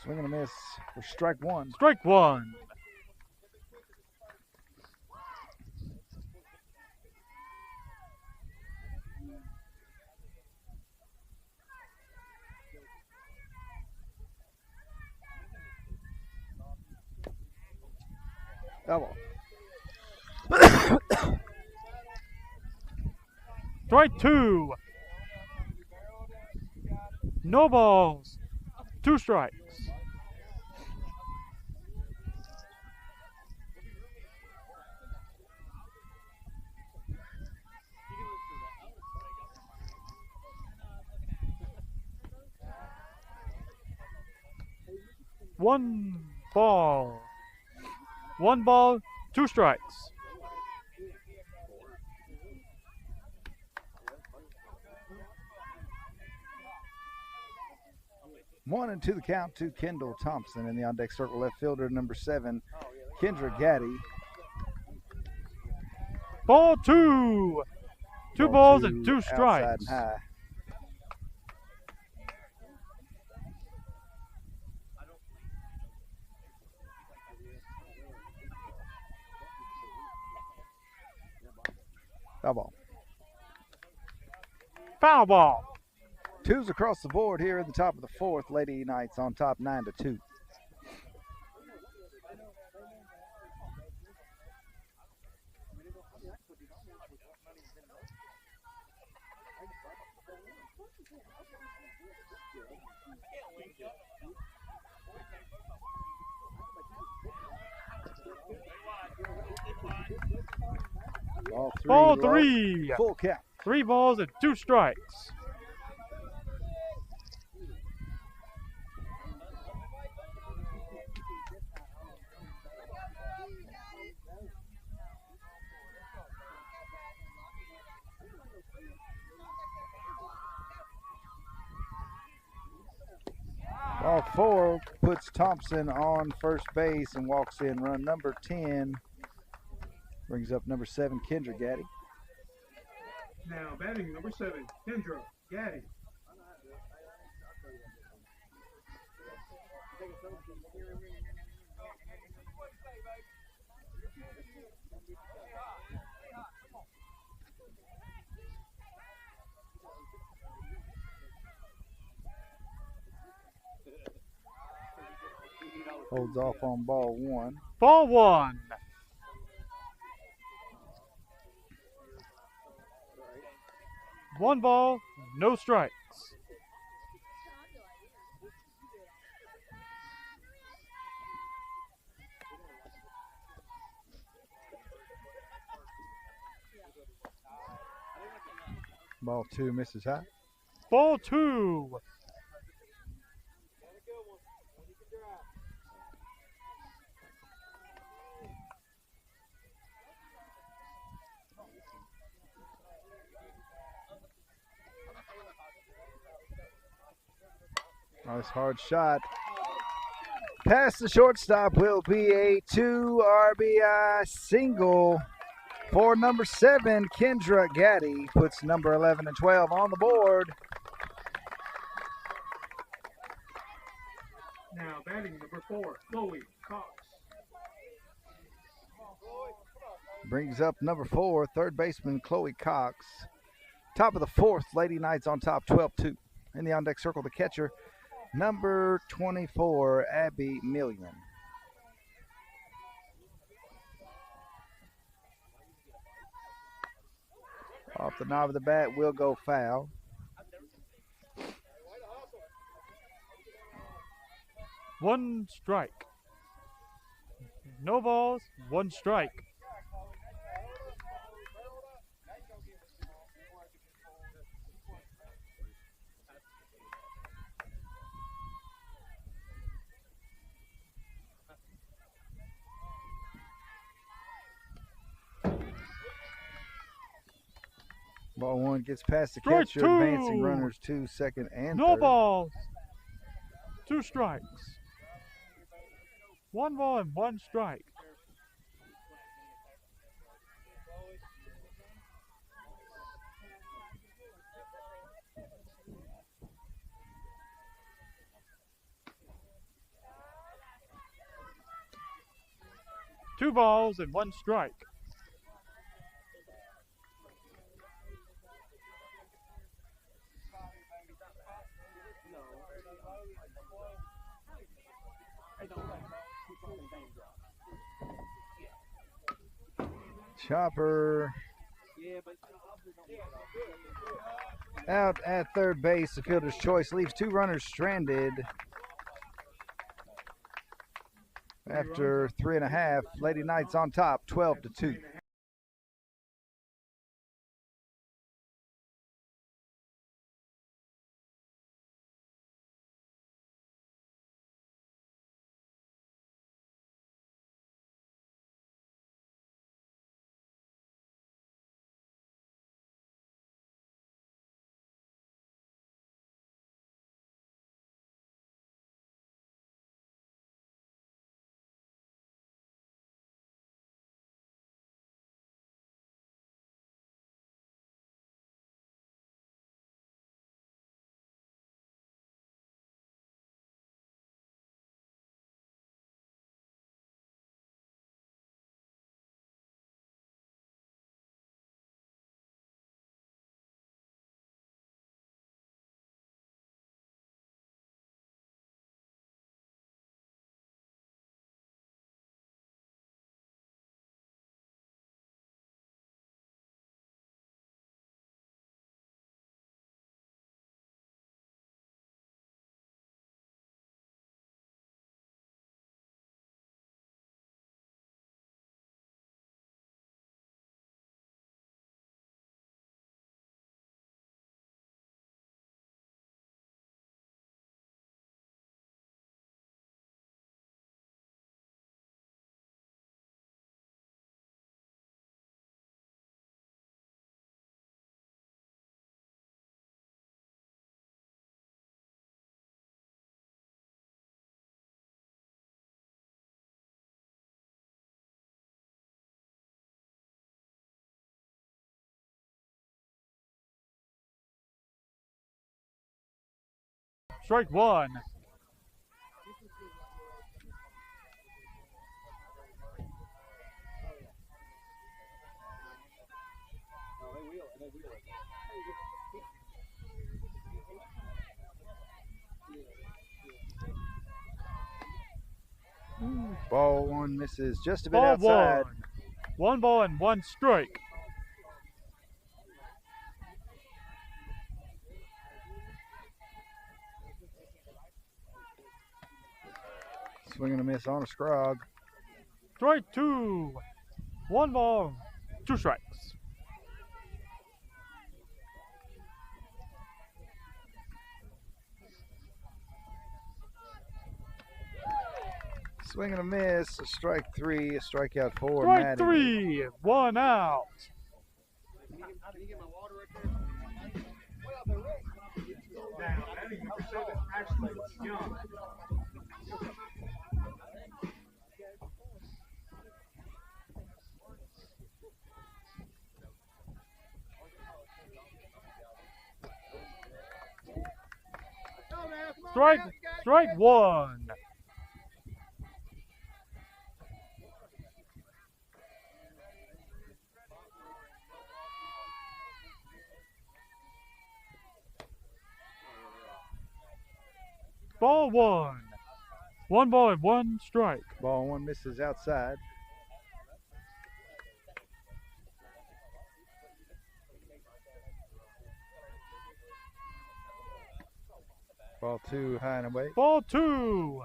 Swing and a miss for strike 1. strike 1. Double. Strike 2. No balls, 2 strikes. One ball, 2 strikes. One and 2 the count to Kendall Thompson in the on deck circle. Left fielder number 7, Kendra Gaddy. Ball 2. 2 Ball balls 2 and 2 outside strikes. and high. Foul ball. Foul ball. 2s across the board here in the top of the 4th. Lady Knights on top 9-2. Ball Ball low. 3. Full count. 3 balls and 2 strikes. Ball 4 puts Thompson on first base and walks in run number 10. Brings up number 7, Kendra Gaddy. Now batting number 7, Kendra Gaddy. Holds off on ball 1. Ball 1. One ball, no strikes. Ball 2 misses high. Ball 2. Nice hard shot. Past the shortstop will be a 2 RBI single for number 7, Kendra Gaddy. Puts number 11 and 12 on the board. Now batting number 4, Chloe Cox. Brings up number 4, third baseman Chloe Cox. Top of the 4th, Lady Knights on top, 12-2. In the on-deck circle, the catcher, number 24, Abby Million. Off the knob of the bat will go foul. One strike. No balls, one strike. Ball 1 gets past the Strike catcher, 2. advancing runners 2, second, and No third. balls. 2 strikes. One ball and one strike. Two balls and one strike. Chopper out at third base. The fielder's choice leaves 2 runners stranded. After 3.5, Lady Knights on top, 12-2. Strike one. Ball one misses just a bit Ball outside. one. One ball and one strike. Swing and a miss on a scrog. Strike two. One ball, two strikes. Swing and a miss. A strike three. A strikeout for Strike Mattingly. three. One out. Now, batting number 7, Ashley Young. Strike one. Ball one. One ball and one strike. Ball one misses outside. Ball two high and away. Ball two.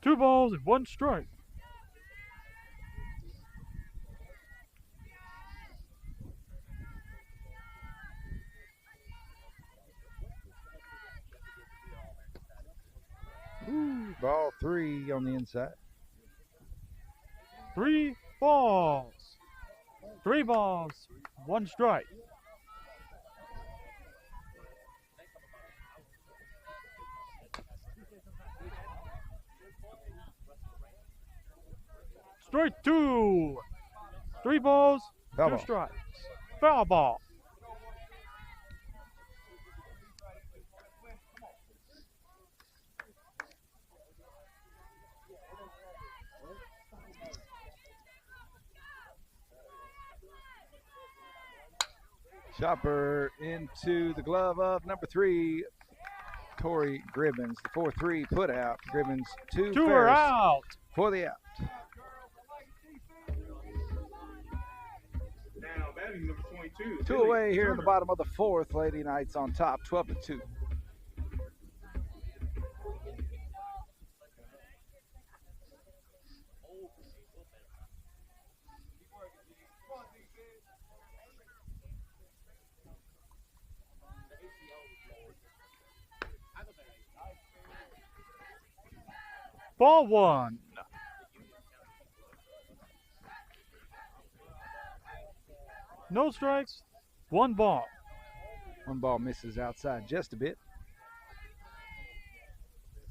Two balls and one strike. Ball three on the inside. Three balls. Three balls, one strike. Strike two. Three balls, Foul two ball. strikes. Foul ball. Chopper into the glove of number 3, Tori Gribbins. The 4-3 put out. Gribbins to Two are Ferris out. for the out. Now, batting number 22. Two away here in the bottom of the 4th. Lady Knights on top, 12-2. Ball one. No strikes, one ball. One ball misses outside just a bit.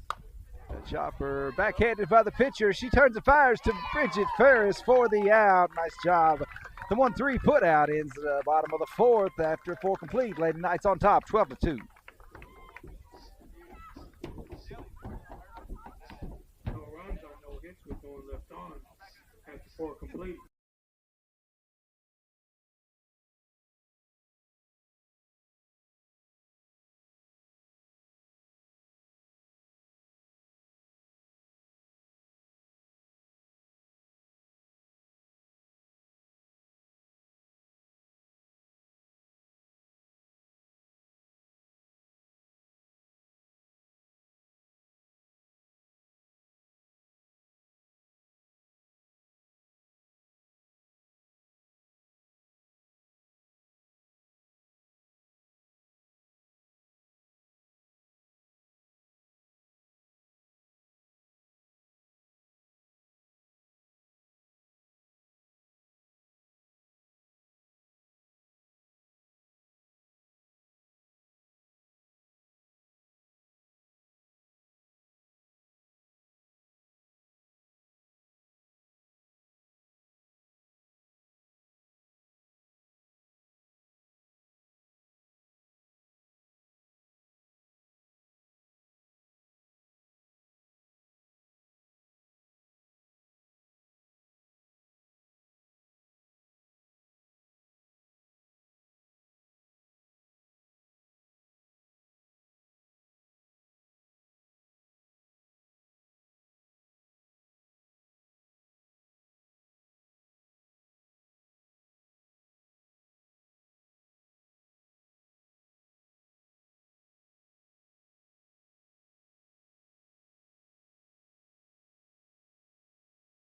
The chopper backhanded by the pitcher. She turns and fires to Bridget Ferris for the out. Nice job. The 1-3 put out ends the bottom of the 4th after 4 complete. Lady Knights on top, 12-2. No runs on no hits with no one left on after 4 complete.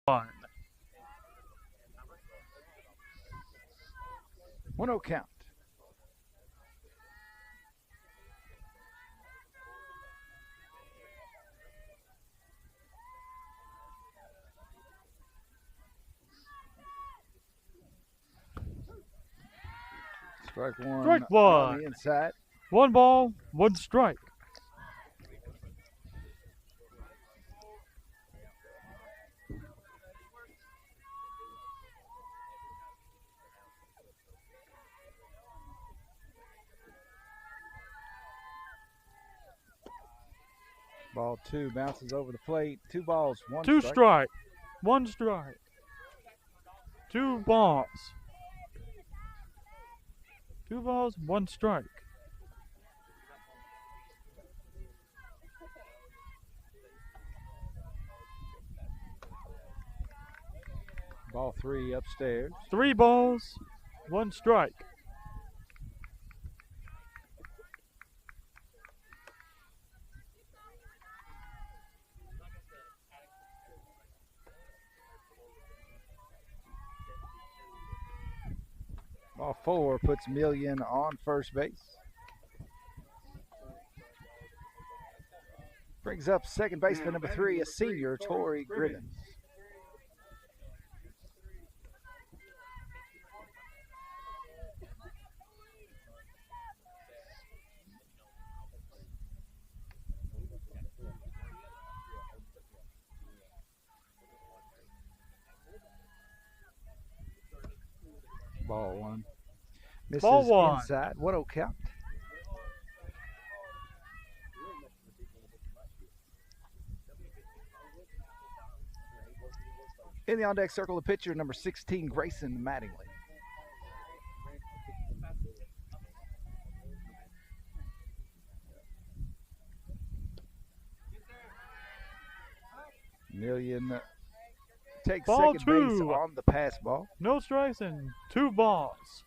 1. 1-0 count. Strike one. Strike On one. the inside. 1 ball, 1 strike. Ball 2 bounces over the plate. 2 balls, 1 2 strike. strike. 1 strike. 2 balls. 2 balls, 1 strike. Ball 3 upstairs. 3 balls, 1 strike. Ball 4 puts Million on first base. Brings up second baseman number 3, a senior, Torrey Gribbins. Ball 1. Misses Ball 1. inside. 1-0 count. In the on-deck circle, the pitcher, number 16, Grayson Mattingly. Million takes Ball second base 2. on the pass ball. No strikes and 2 balls.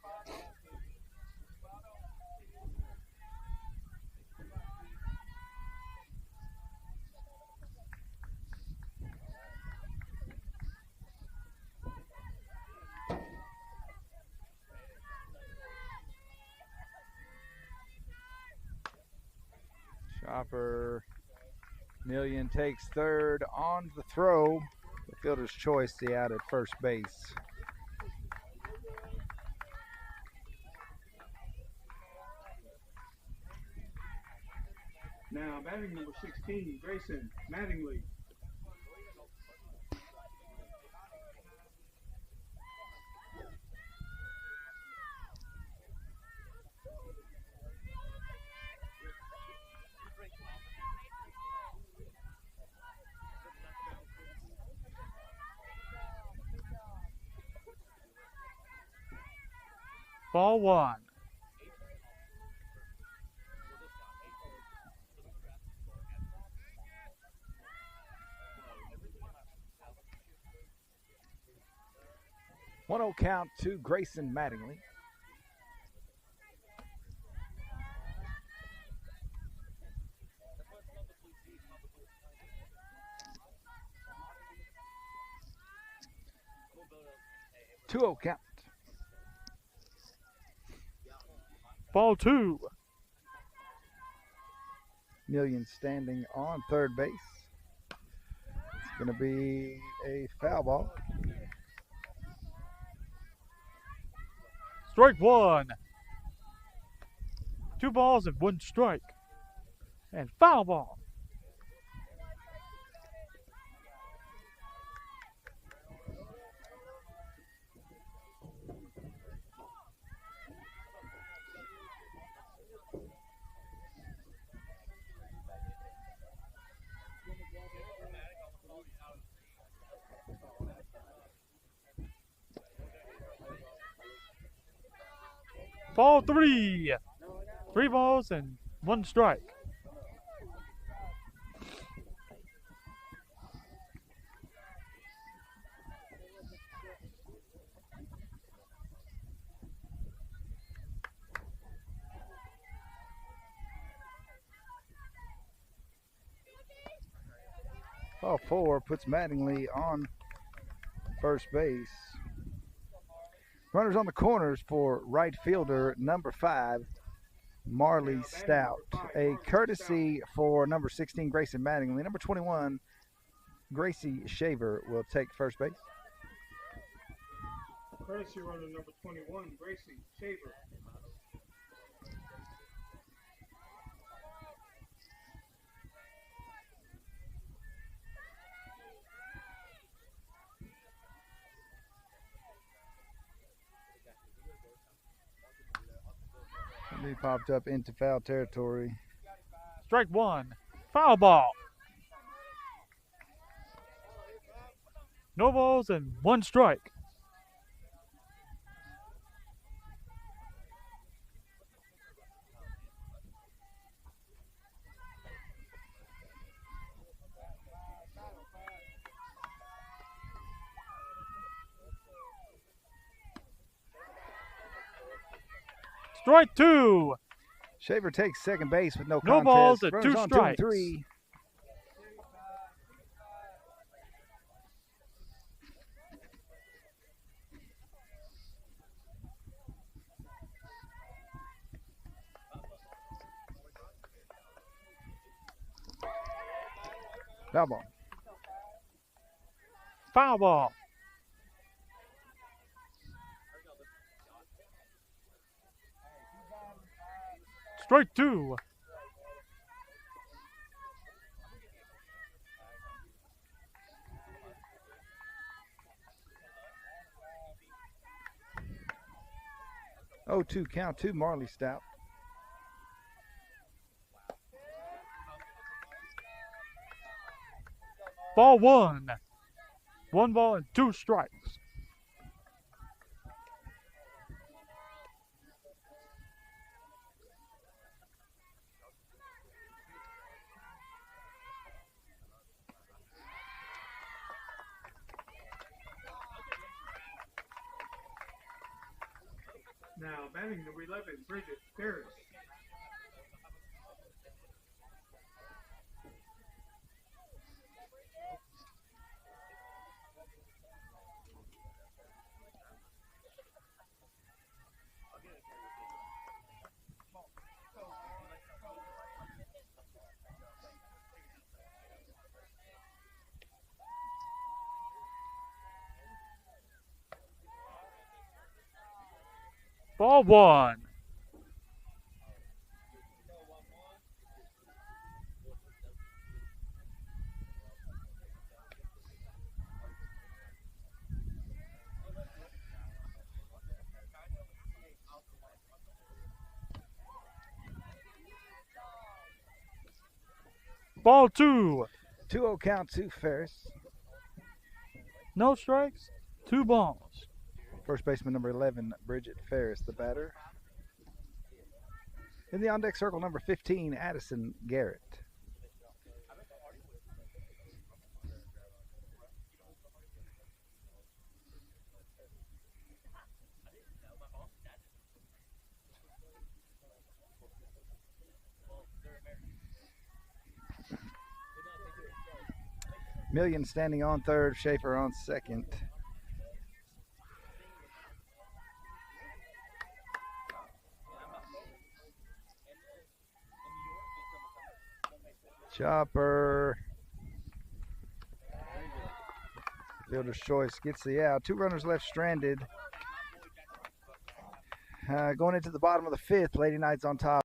Chopper. Million takes third on the throw. The fielder's choice, the out at first base. Now batting number 16, Grayson Mattingly. Ball 1. One 0 count to Grayson Mattingly. Two 0 count. Ball 2. Million standing on third base. It's going to be a foul ball. Strike 1. 2 balls and 1 strike. And foul ball. Ball 3. 3 balls and 1 strike. Ball 4 puts Mattingly on first base. Runners on the corners for right fielder number 5, Marley Stout. A courtesy for number 16, Grayson Mattingly. Number 21, Gracie Shaver will take first base. Courtesy runner number 21, Gracie Shaver. He popped up into foul territory. Strike one. Foul ball. No balls and one strike. Strike two. Shaver takes second base with no No contest. balls and Runners two on strikes. 2 and 3. Foul ball. Foul ball. Strike two. Oh, 2 count to Marley Stout. Ball one. 1 ball and 2 strikes. Now batting number 11, Bridget Ferris. Ball one. Ball two. 2-0 count to Ferris. No strikes, 2 balls. First baseman number 11, Bridget Ferris, the batter. In the on-deck circle, number 15, Addison Garrett. Million standing on third, Schaefer on second. Chopper. Fielder's choice gets the out. 2 runners left stranded. Going into the bottom of the 5th, Lady Knights on top.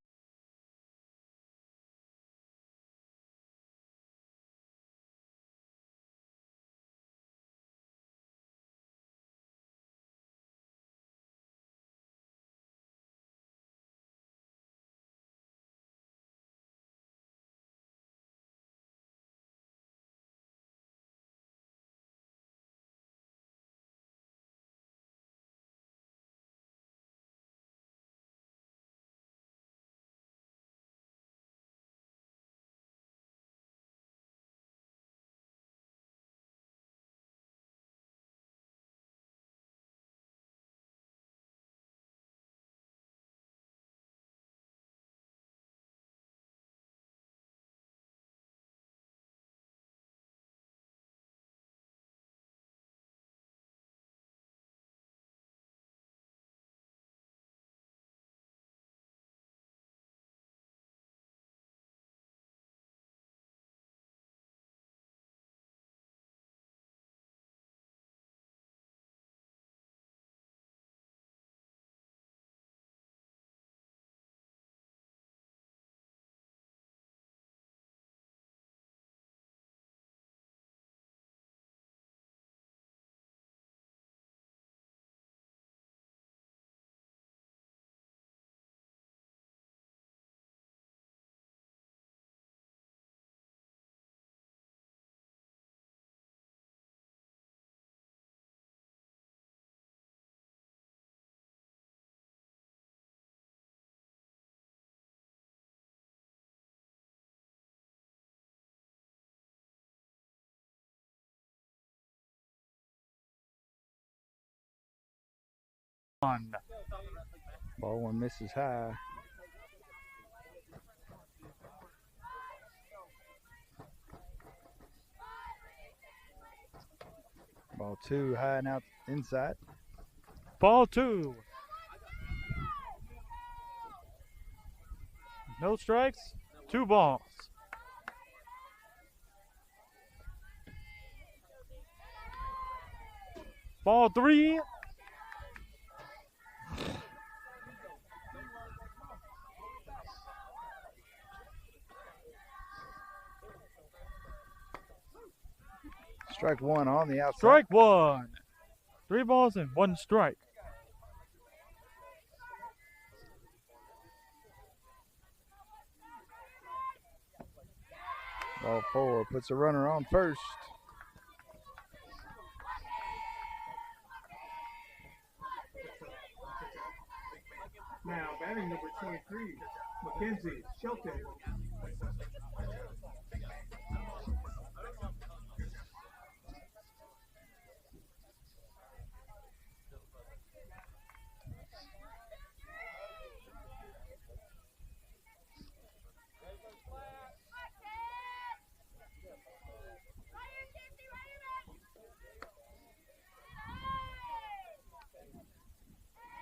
Ball one misses high. Ball two high and out inside. Ball 2. No strikes, 2 balls. Ball 3. Strike one on the outside. Strike 1. 3 balls and 1 strike. Ball 4 puts a runner on first. Now batting number 23, Mackenzie Shelton.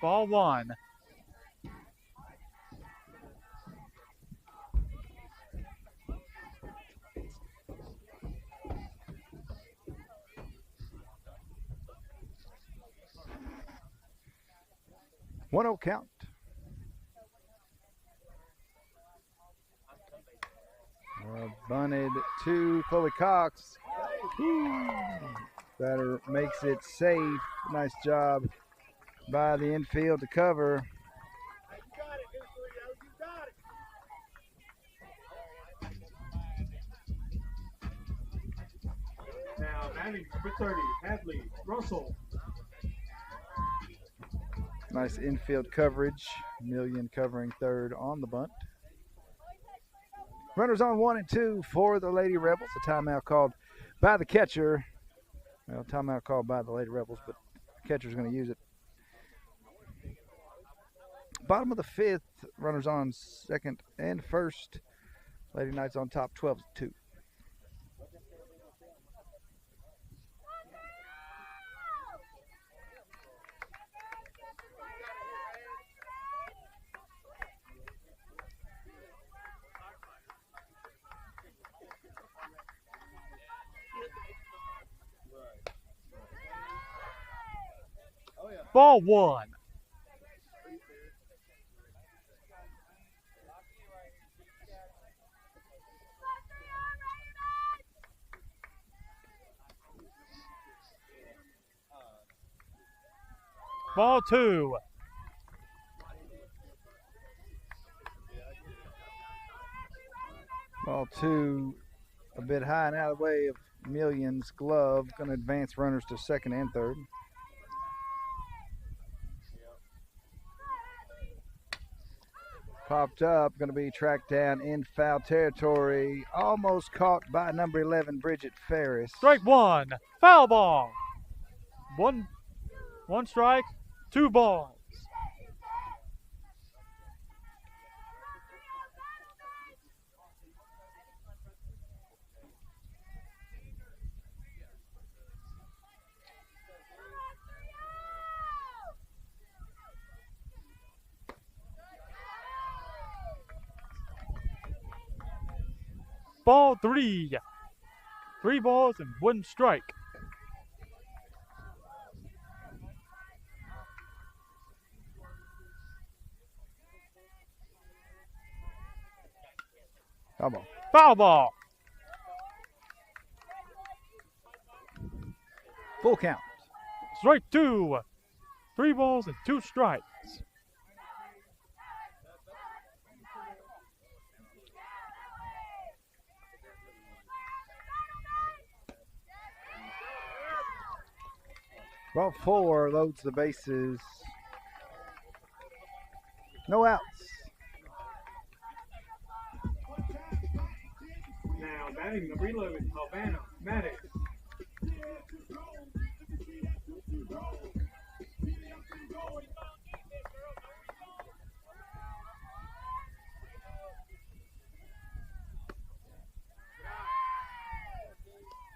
Ball 1. One 0 count. Bunted to Chloe Cox. Batter makes it safe. Nice job by the infield to cover. Now batting number 30, Hadley Russell. Nice infield coverage. Million covering third on the bunt. Runners on 1 and 2 for the Lady Rebels. A timeout called by the catcher. Well, timeout called by the Lady Rebels, but the catcher's going to use it. Bottom of the 5th, runners on second and first. Lady Knights on top, 12-2. Ball 1. Ball 2. Ball 2, a bit high and out of the way of Million's glove. Going to advance runners to second and third. Popped up, going to be tracked down in foul territory. Almost caught by number 11, Bridget Ferris. Strike 1. Foul ball. One strike, 2 balls. Ball 3. 3 balls and 1 strike. Foul ball. Foul ball. Full count. Strike 2. 3 balls and 2 strikes. Ball 4 loads the bases. No outs. Now batting number 11, Havana Maddox.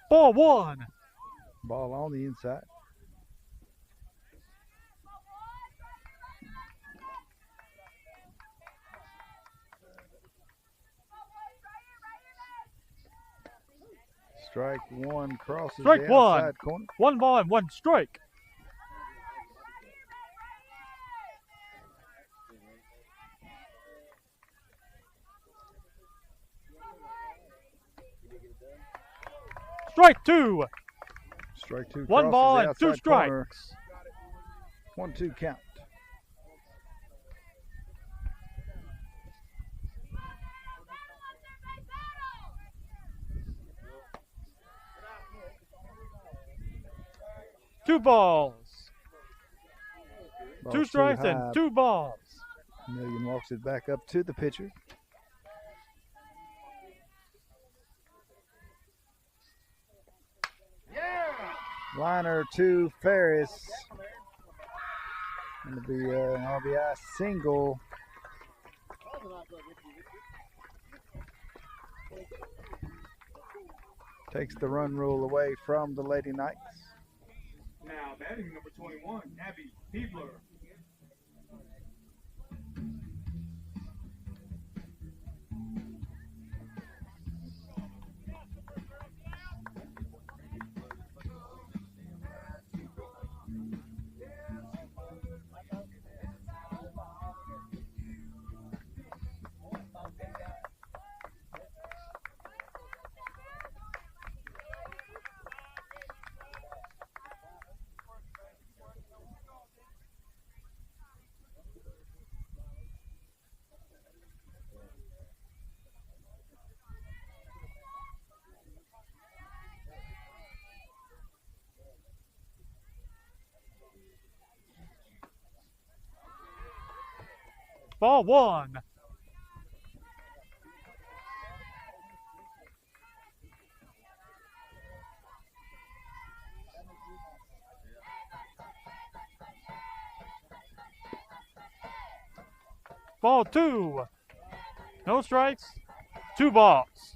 Ball one. Ball on the inside. Strike one crosses Strike the one. outside corner. 1 ball and 1 strike. Strike two. Strike two. 1 crosses ball the and 2 outside corner. strikes. 1-2 count. Two balls. Ball's 2 too strikes high. and 2 balls. Million walks it back up to the pitcher. Liner to Ferris. Going to be an RBI single. Takes the run rule away from the Lady Knights. Now batting number 21, Abby Peebler. Ball one. Ball two. No strikes. 2 balls.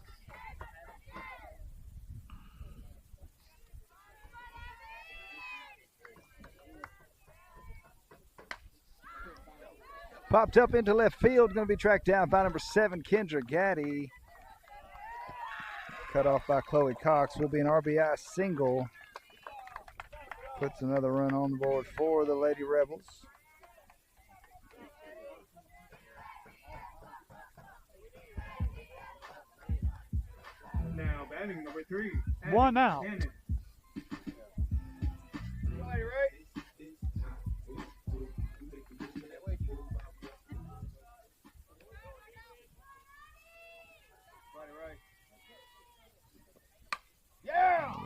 Popped up into left field. Going to be tracked down by number 7, Kendra Gaddy. Cut off by Chloe Cox. Will be an RBI single. Puts another run on the board for the Lady Rebels. Now batting number 3, Abby 1 out. Cannon.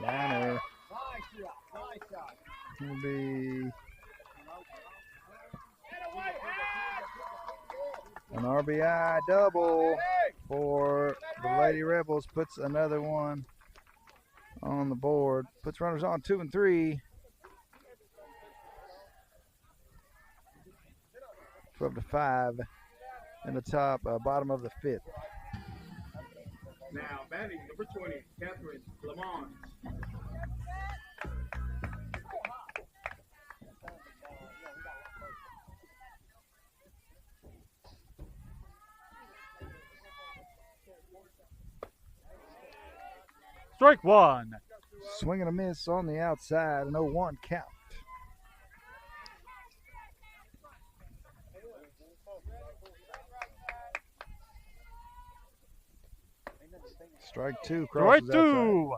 Liner. Will be an RBI double for the Lady Rebels. Puts another one on the board. Puts runners on 2 and 3. 12-5 in the top, bottom of the 5th. Now batting number 20, Catherine Lamont. Strike one. Swing and a miss on the outside, an 0-1 count. Strike two, crosses Strike two.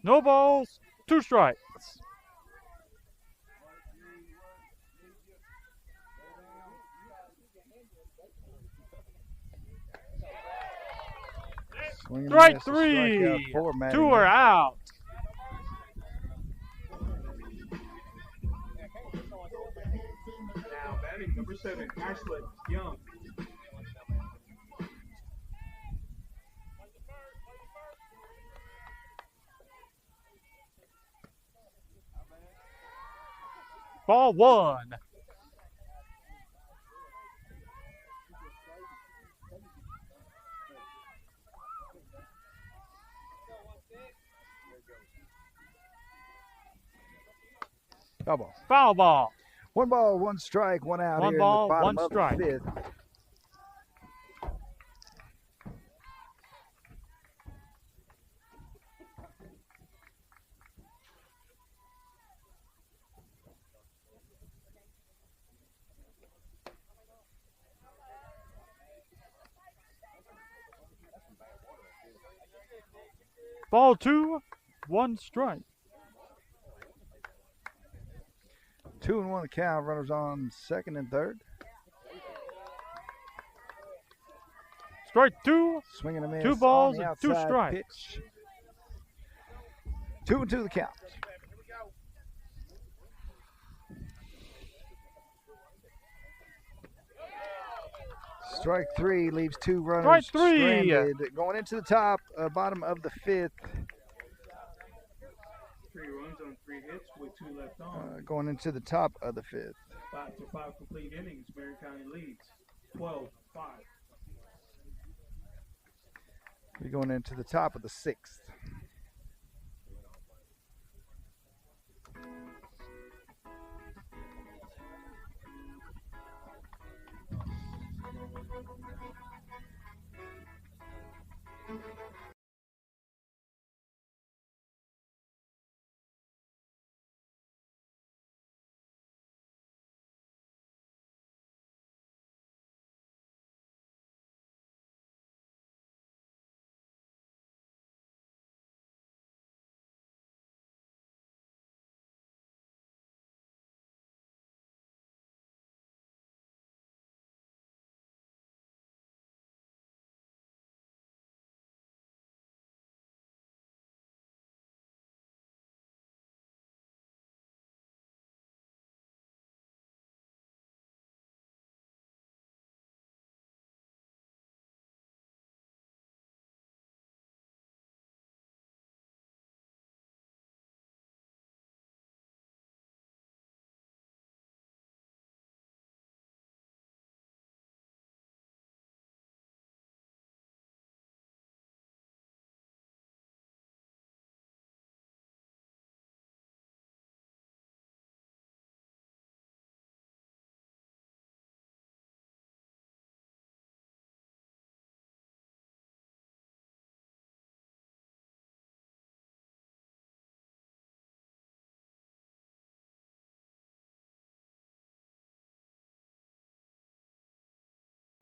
No balls. 2 strikes. outside. Strike three. 2 are out. Now batting number 7, Ashley Young. Ball one. Foul ball. Foul ball. 1 ball, 1 strike, 1 out One here ball, in the bottom one of strike. the 5th. Ball 2, 1 strike. 2-1 the count. Runners on second and third. Strike 2. Swinging a miss. 2 balls on the and 2 outside strikes. pitch. 2-2 the count. Strike 3 leaves 2 runners Strike 3. stranded. Going into the top, bottom of the 5th. 3 runs on 3 hits with 2 left on. Going into the top of the 5th. 5 complete innings. Marion County leads 12-5. We're going into the top of the 6th.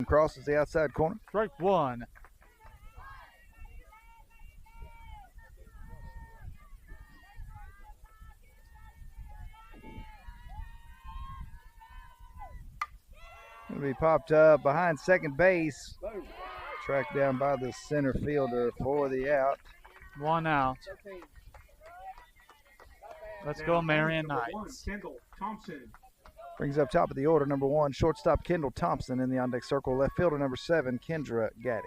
Crosses the outside corner. Strike 1. It'll be popped up behind second base. Tracked down by the center fielder for the out. 1 out. Let's go, Marion Number 1, Knights. Kendall Thompson. Brings up top of the order, number 1, shortstop Kendall Thompson in the on-deck circle. Left fielder, number 7, Kendra Gaddy.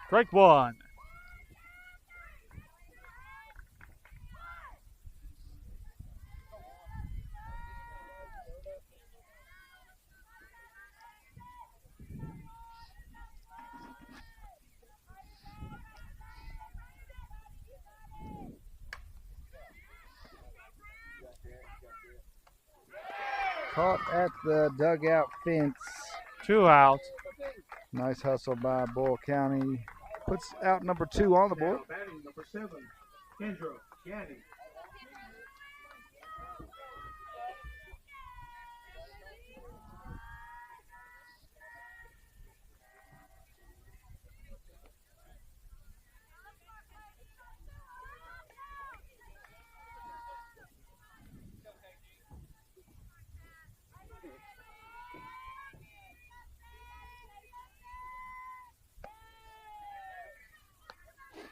Strike 1. Caught at the dugout fence. 2 out. Nice hustle by Boyle County. Puts out number 2 on the board. Now batting number 7, Kendra Gaddy.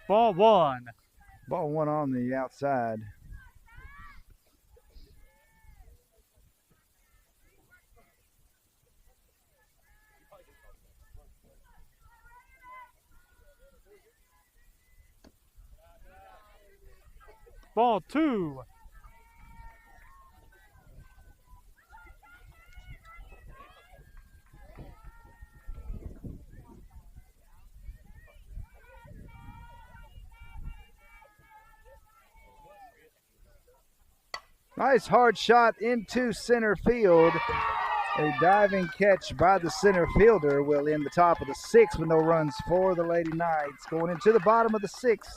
Ball 1. Ball 1 on the outside. Ball 2. Nice hard shot into center field. A diving catch by the center fielder will end the top of the sixth with no runs for the Lady Knights. Going into the bottom of the sixth.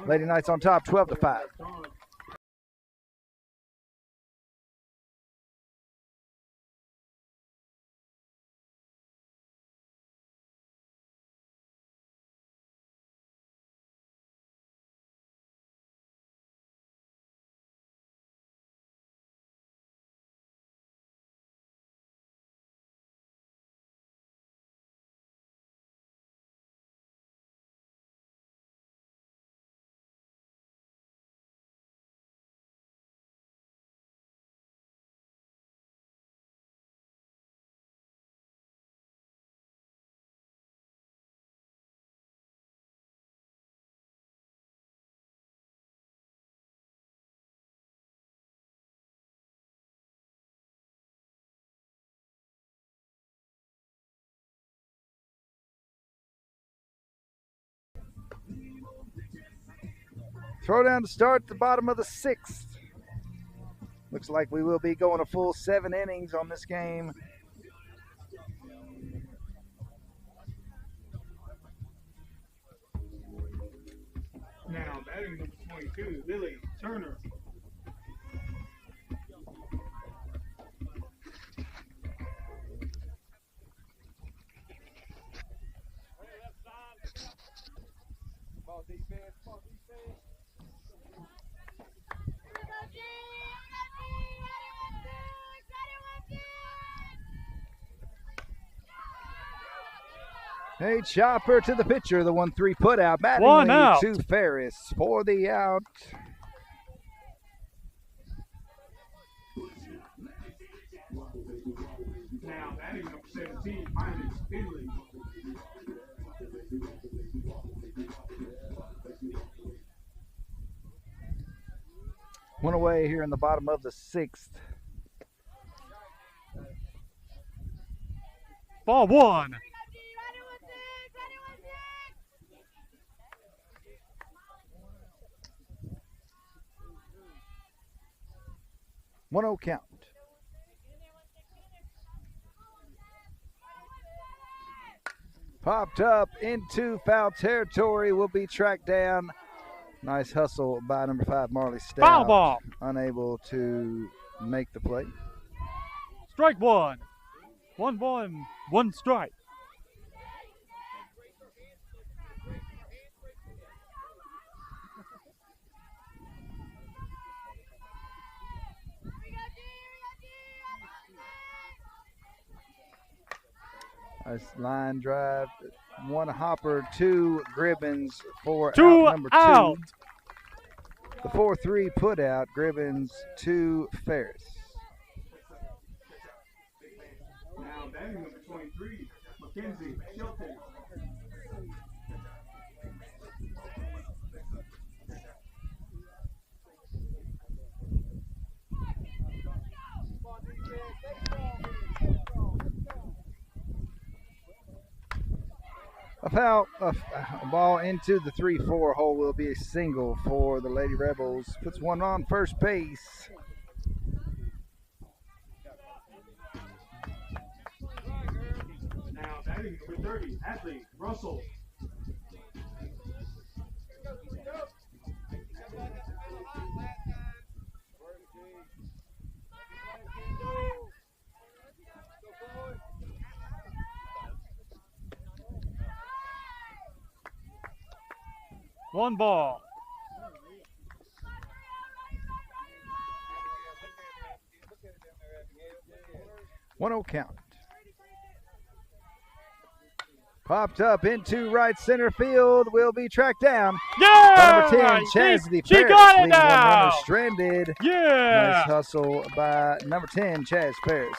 Lady Knights on top, 12-5. Throw down to start the bottom of the sixth. Looks like we will be going a full 7 innings on this game. Now batting number 22, Lily Turner. A chopper to the pitcher, the 1-3 put out. One Mattingly out. to Ferris for the out. Now batting number 17, Myron Finley. One away here in the bottom of the sixth. Ball one. 1-0 count. Popped up into foul territory, will be tracked down. Nice hustle by number 5, Marley Stout. Foul ball. Unable to make the play. Strike one. 1 ball and 1 strike. Nice line drive. 1 hopper, 2 Gribbins for Two out number 2. out. The 4-3 put out. Gribbins to Ferris. Now batting number 23, Mackenzie Shelton. A ball into the 3-4 hole will be a single for the Lady Rebels. Puts one on first base. Now batting number 30, Athlete Russell. One ball. One 0 count. Popped up into right center field. Will be tracked down. Yeah! Number 10, Chazzy She Ferris, got it leaving one runner now! stranded. Yeah! Nice hustle by number 10, Chaz Ferris.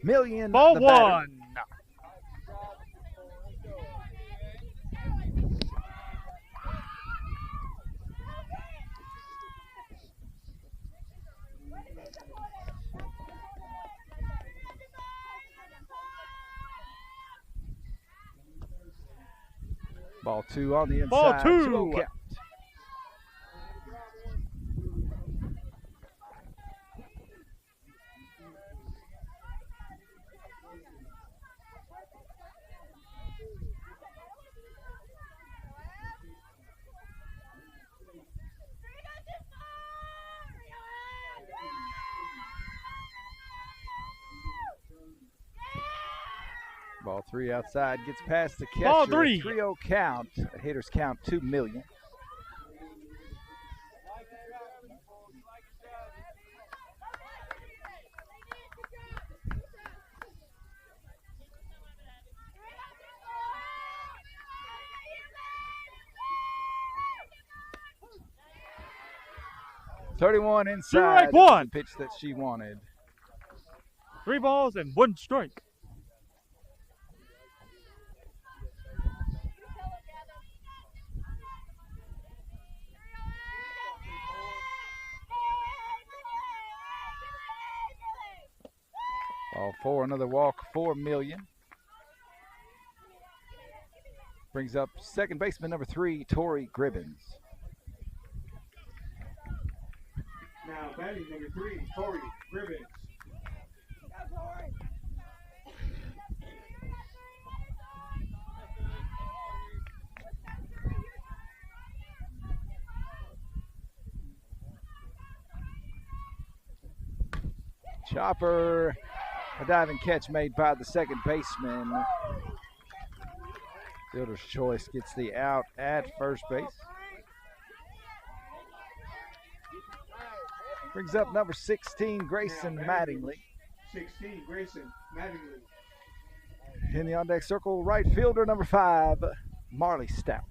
Million. Ball the batter. 1. Ball 2 on the inside. Ball 2. 2-0 count. Ball 3 outside, gets past the catcher. Ball 3. 3-0 count. Hitters count 2 million. $31 inside. Strike That was 1. the pitch that she wanted. 3 balls and 1 strike. Ball 4, another walk, 4 million. Brings up second baseman number 3, Tori Gribbins. Now batting number 3, Tori Gribbins. Chopper, a diving catch made by the second baseman. Fielder's choice gets the out at first base. Brings up number 16, Grayson Mattingly. 16, Grayson Mattingly. In the on-deck circle, right fielder number 5, Marley Stout.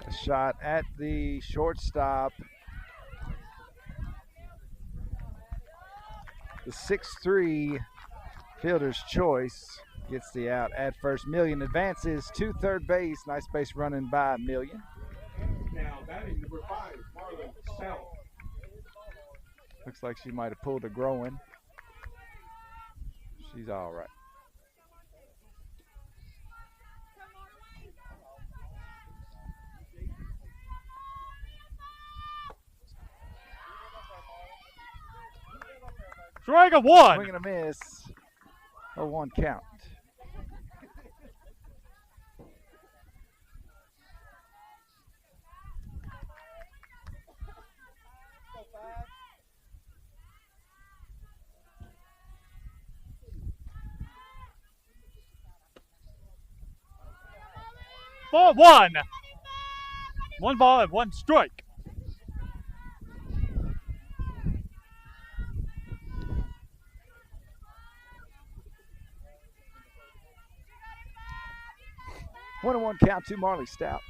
A shot at the shortstop. The 6'3", fielder's choice gets the out at first. Million advances to third base. Nice base running by Million. Now batting number 5, Marlon Stout. Looks like she might have pulled a groin. She's all right. Strike of 1. Swing and a miss. 0-1 count. Ball 1. 1 ball and 1 strike. One and 1 count to Marley Stout.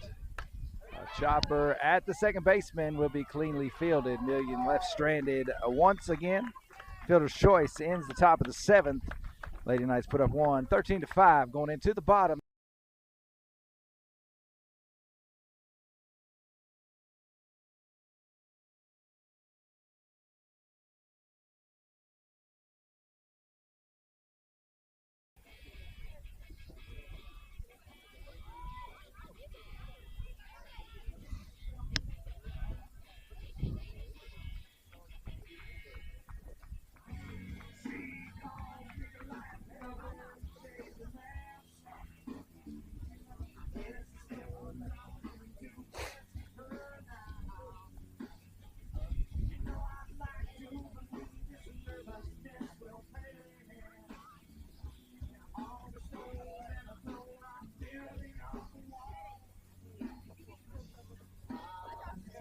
A chopper at the second baseman will be cleanly fielded. Million left stranded once again. Fielder's choice ends the top of the 7th. Lady Knights put up 1, 13-5 going into the bottom.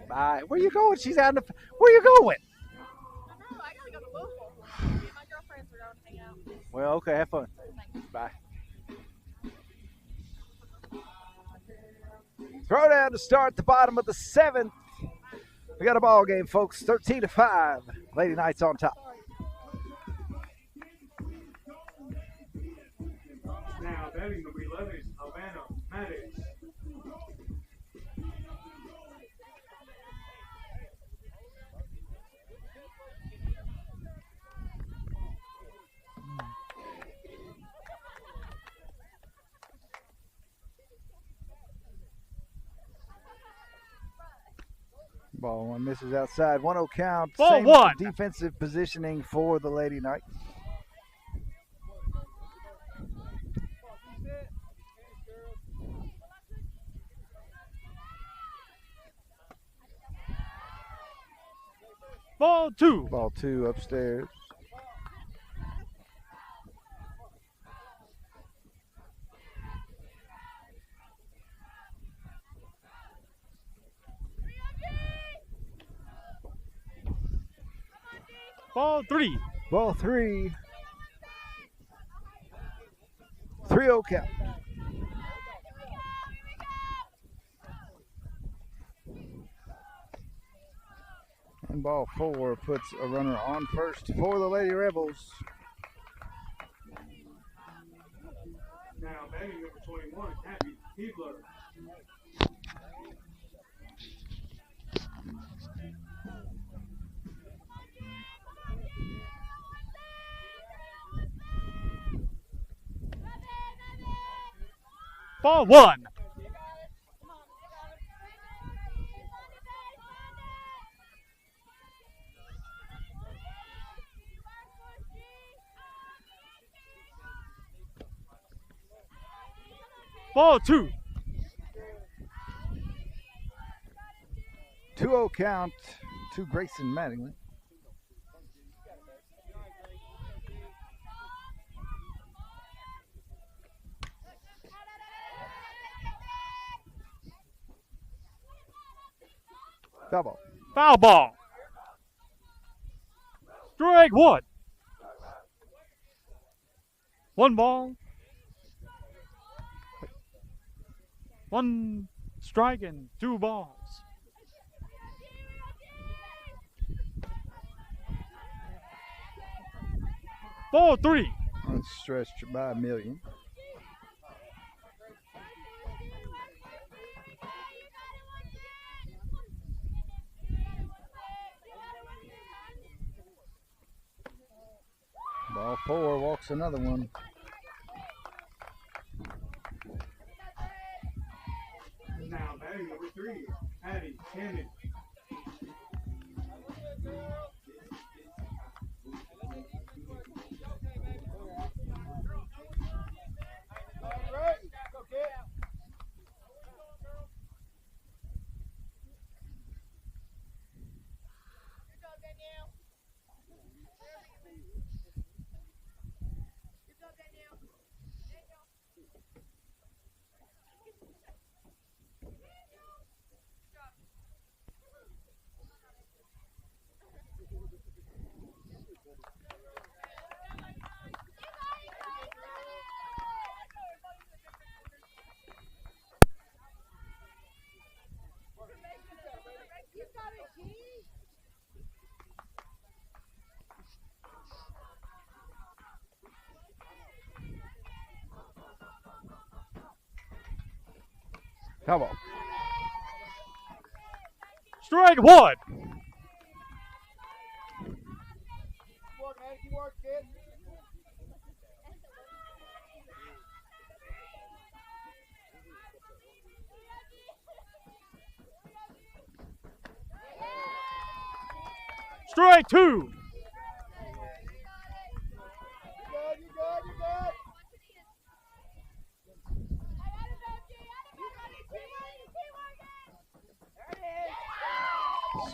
Bye. Where you going? She's out in the. Where you going? I gotta go to Louisville. Me and my girlfriends are going to hang out. Well, okay, have fun. Bye. Throw down to start the bottom of the 7th. We got a ball game, folks. 13-5. Lady Knights on top. Now batting number 11, Havana Maddox. Ball one misses outside. 1-0 count. Ball Same one. defensive positioning for the Lady Knights. Ball 2. Ball 2 upstairs. Ball 3. Ball 3. 3-0 count. And ball 4 puts a runner on first for the Lady Rebels. Now batting number 21, Happy Heebler. Ball 1. Ball 2. 2-0 count to Grayson Mattingly. Foul ball. Foul ball. Strike 1. 1 ball. 1 strike and 2 balls. Ball 3. That's stretched by Million. Ball 4 walks another one. Now batting number 3, Patty Cannon. Foul ball. Strike 1. Strike 2.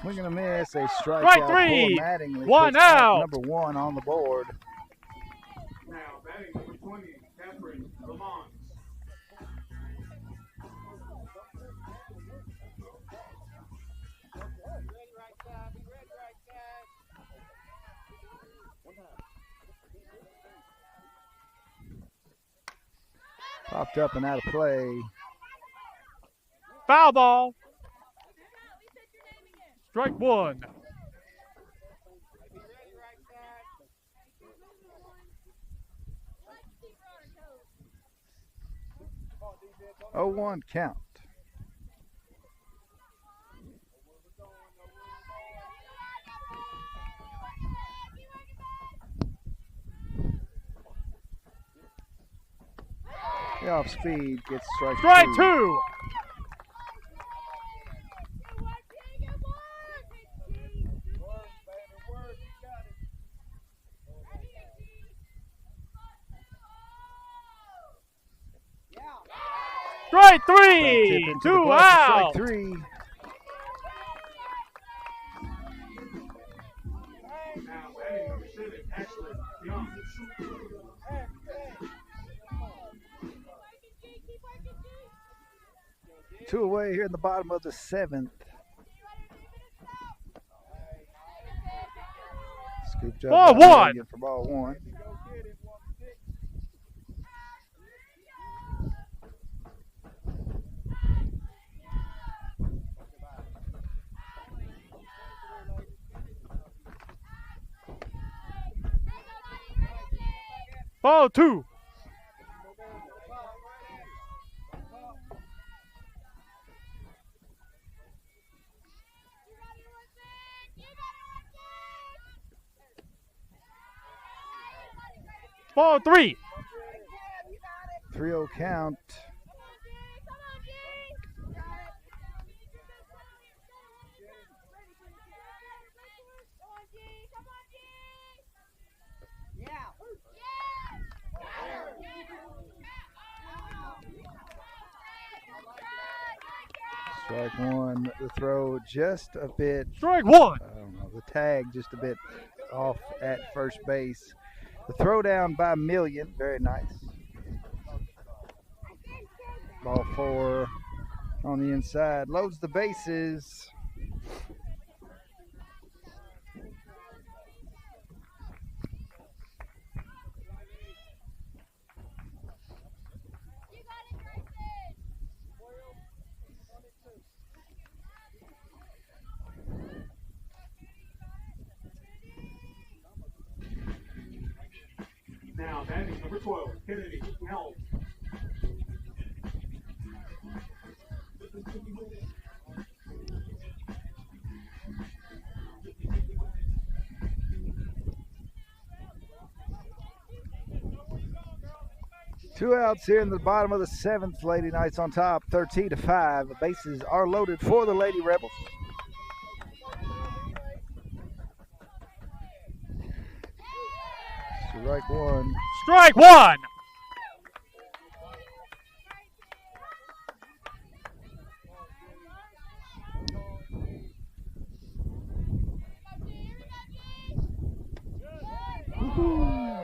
Swing and a miss, a strikeout Strike 3. for Mattingly. 1 Puts out. Number 1 on the board. Now batting number 20, Catherine Lamont. Popped up and out of play. Foul ball. Strike one. Oh, 1 count. The off speed gets strike Strike two. two. Strike Tip three. into the Two glove for out. strike 3. Now batting number 7, Ashley Young. Two away here in the bottom of the 7th. Scoop job Ball by one. Marion for ball 1. Ball two. Ball three. 3-0 count. Strike 1. The throw just a bit. Strike one. I don't know. The tag just a bit off at first base. The throw down by Marion. Very nice. Ball 4 on the inside. Loads the bases. Now batting number 12, Kennedy Helm. Two outs here in the bottom of the 7th. Lady Knights on top, 13-5. The bases are loaded for the Lady Rebels. Strike 1. Strike one.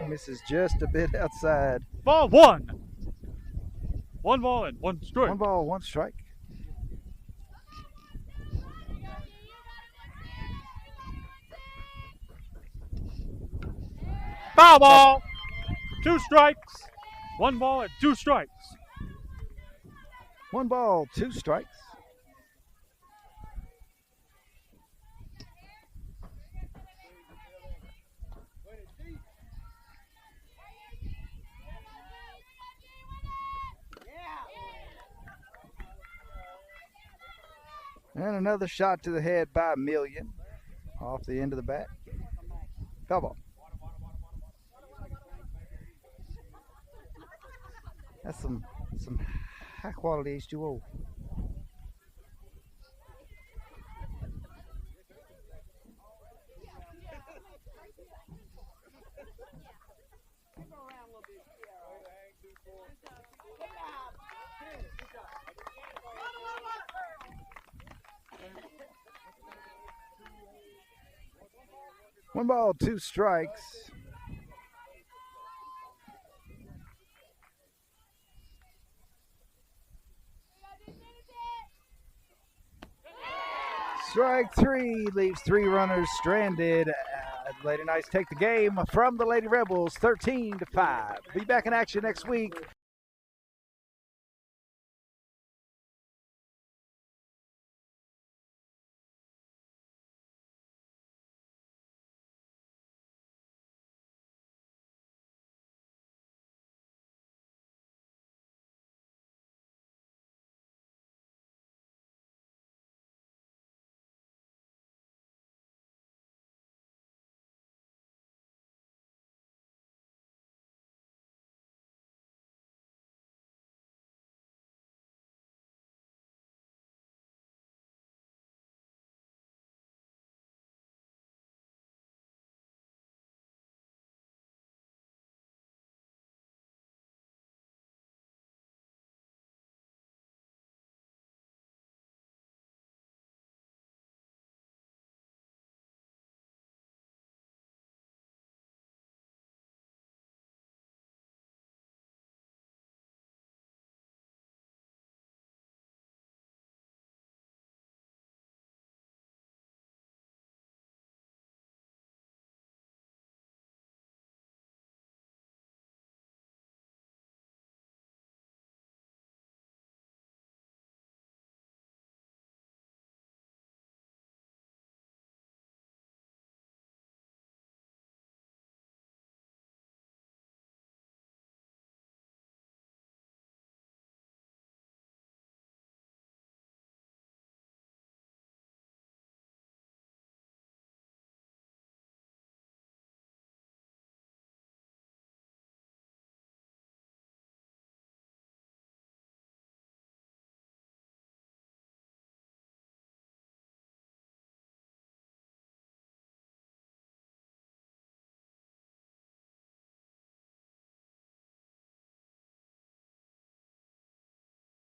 Misses just a bit outside. Ball one. One ball and one strike. 1 ball, 1 strike. Foul ball. 2 strikes. 1 ball and 2 strikes. 1 ball, 2 strikes. And another shot to the head by Marion off the end of the bat. Foul ball. That's some high quality H2O. One ball, 2 strikes. Strike 3 leaves 3 runners stranded. Lady Knights take the game from the Lady Rebels, 13-5. Be back in action next week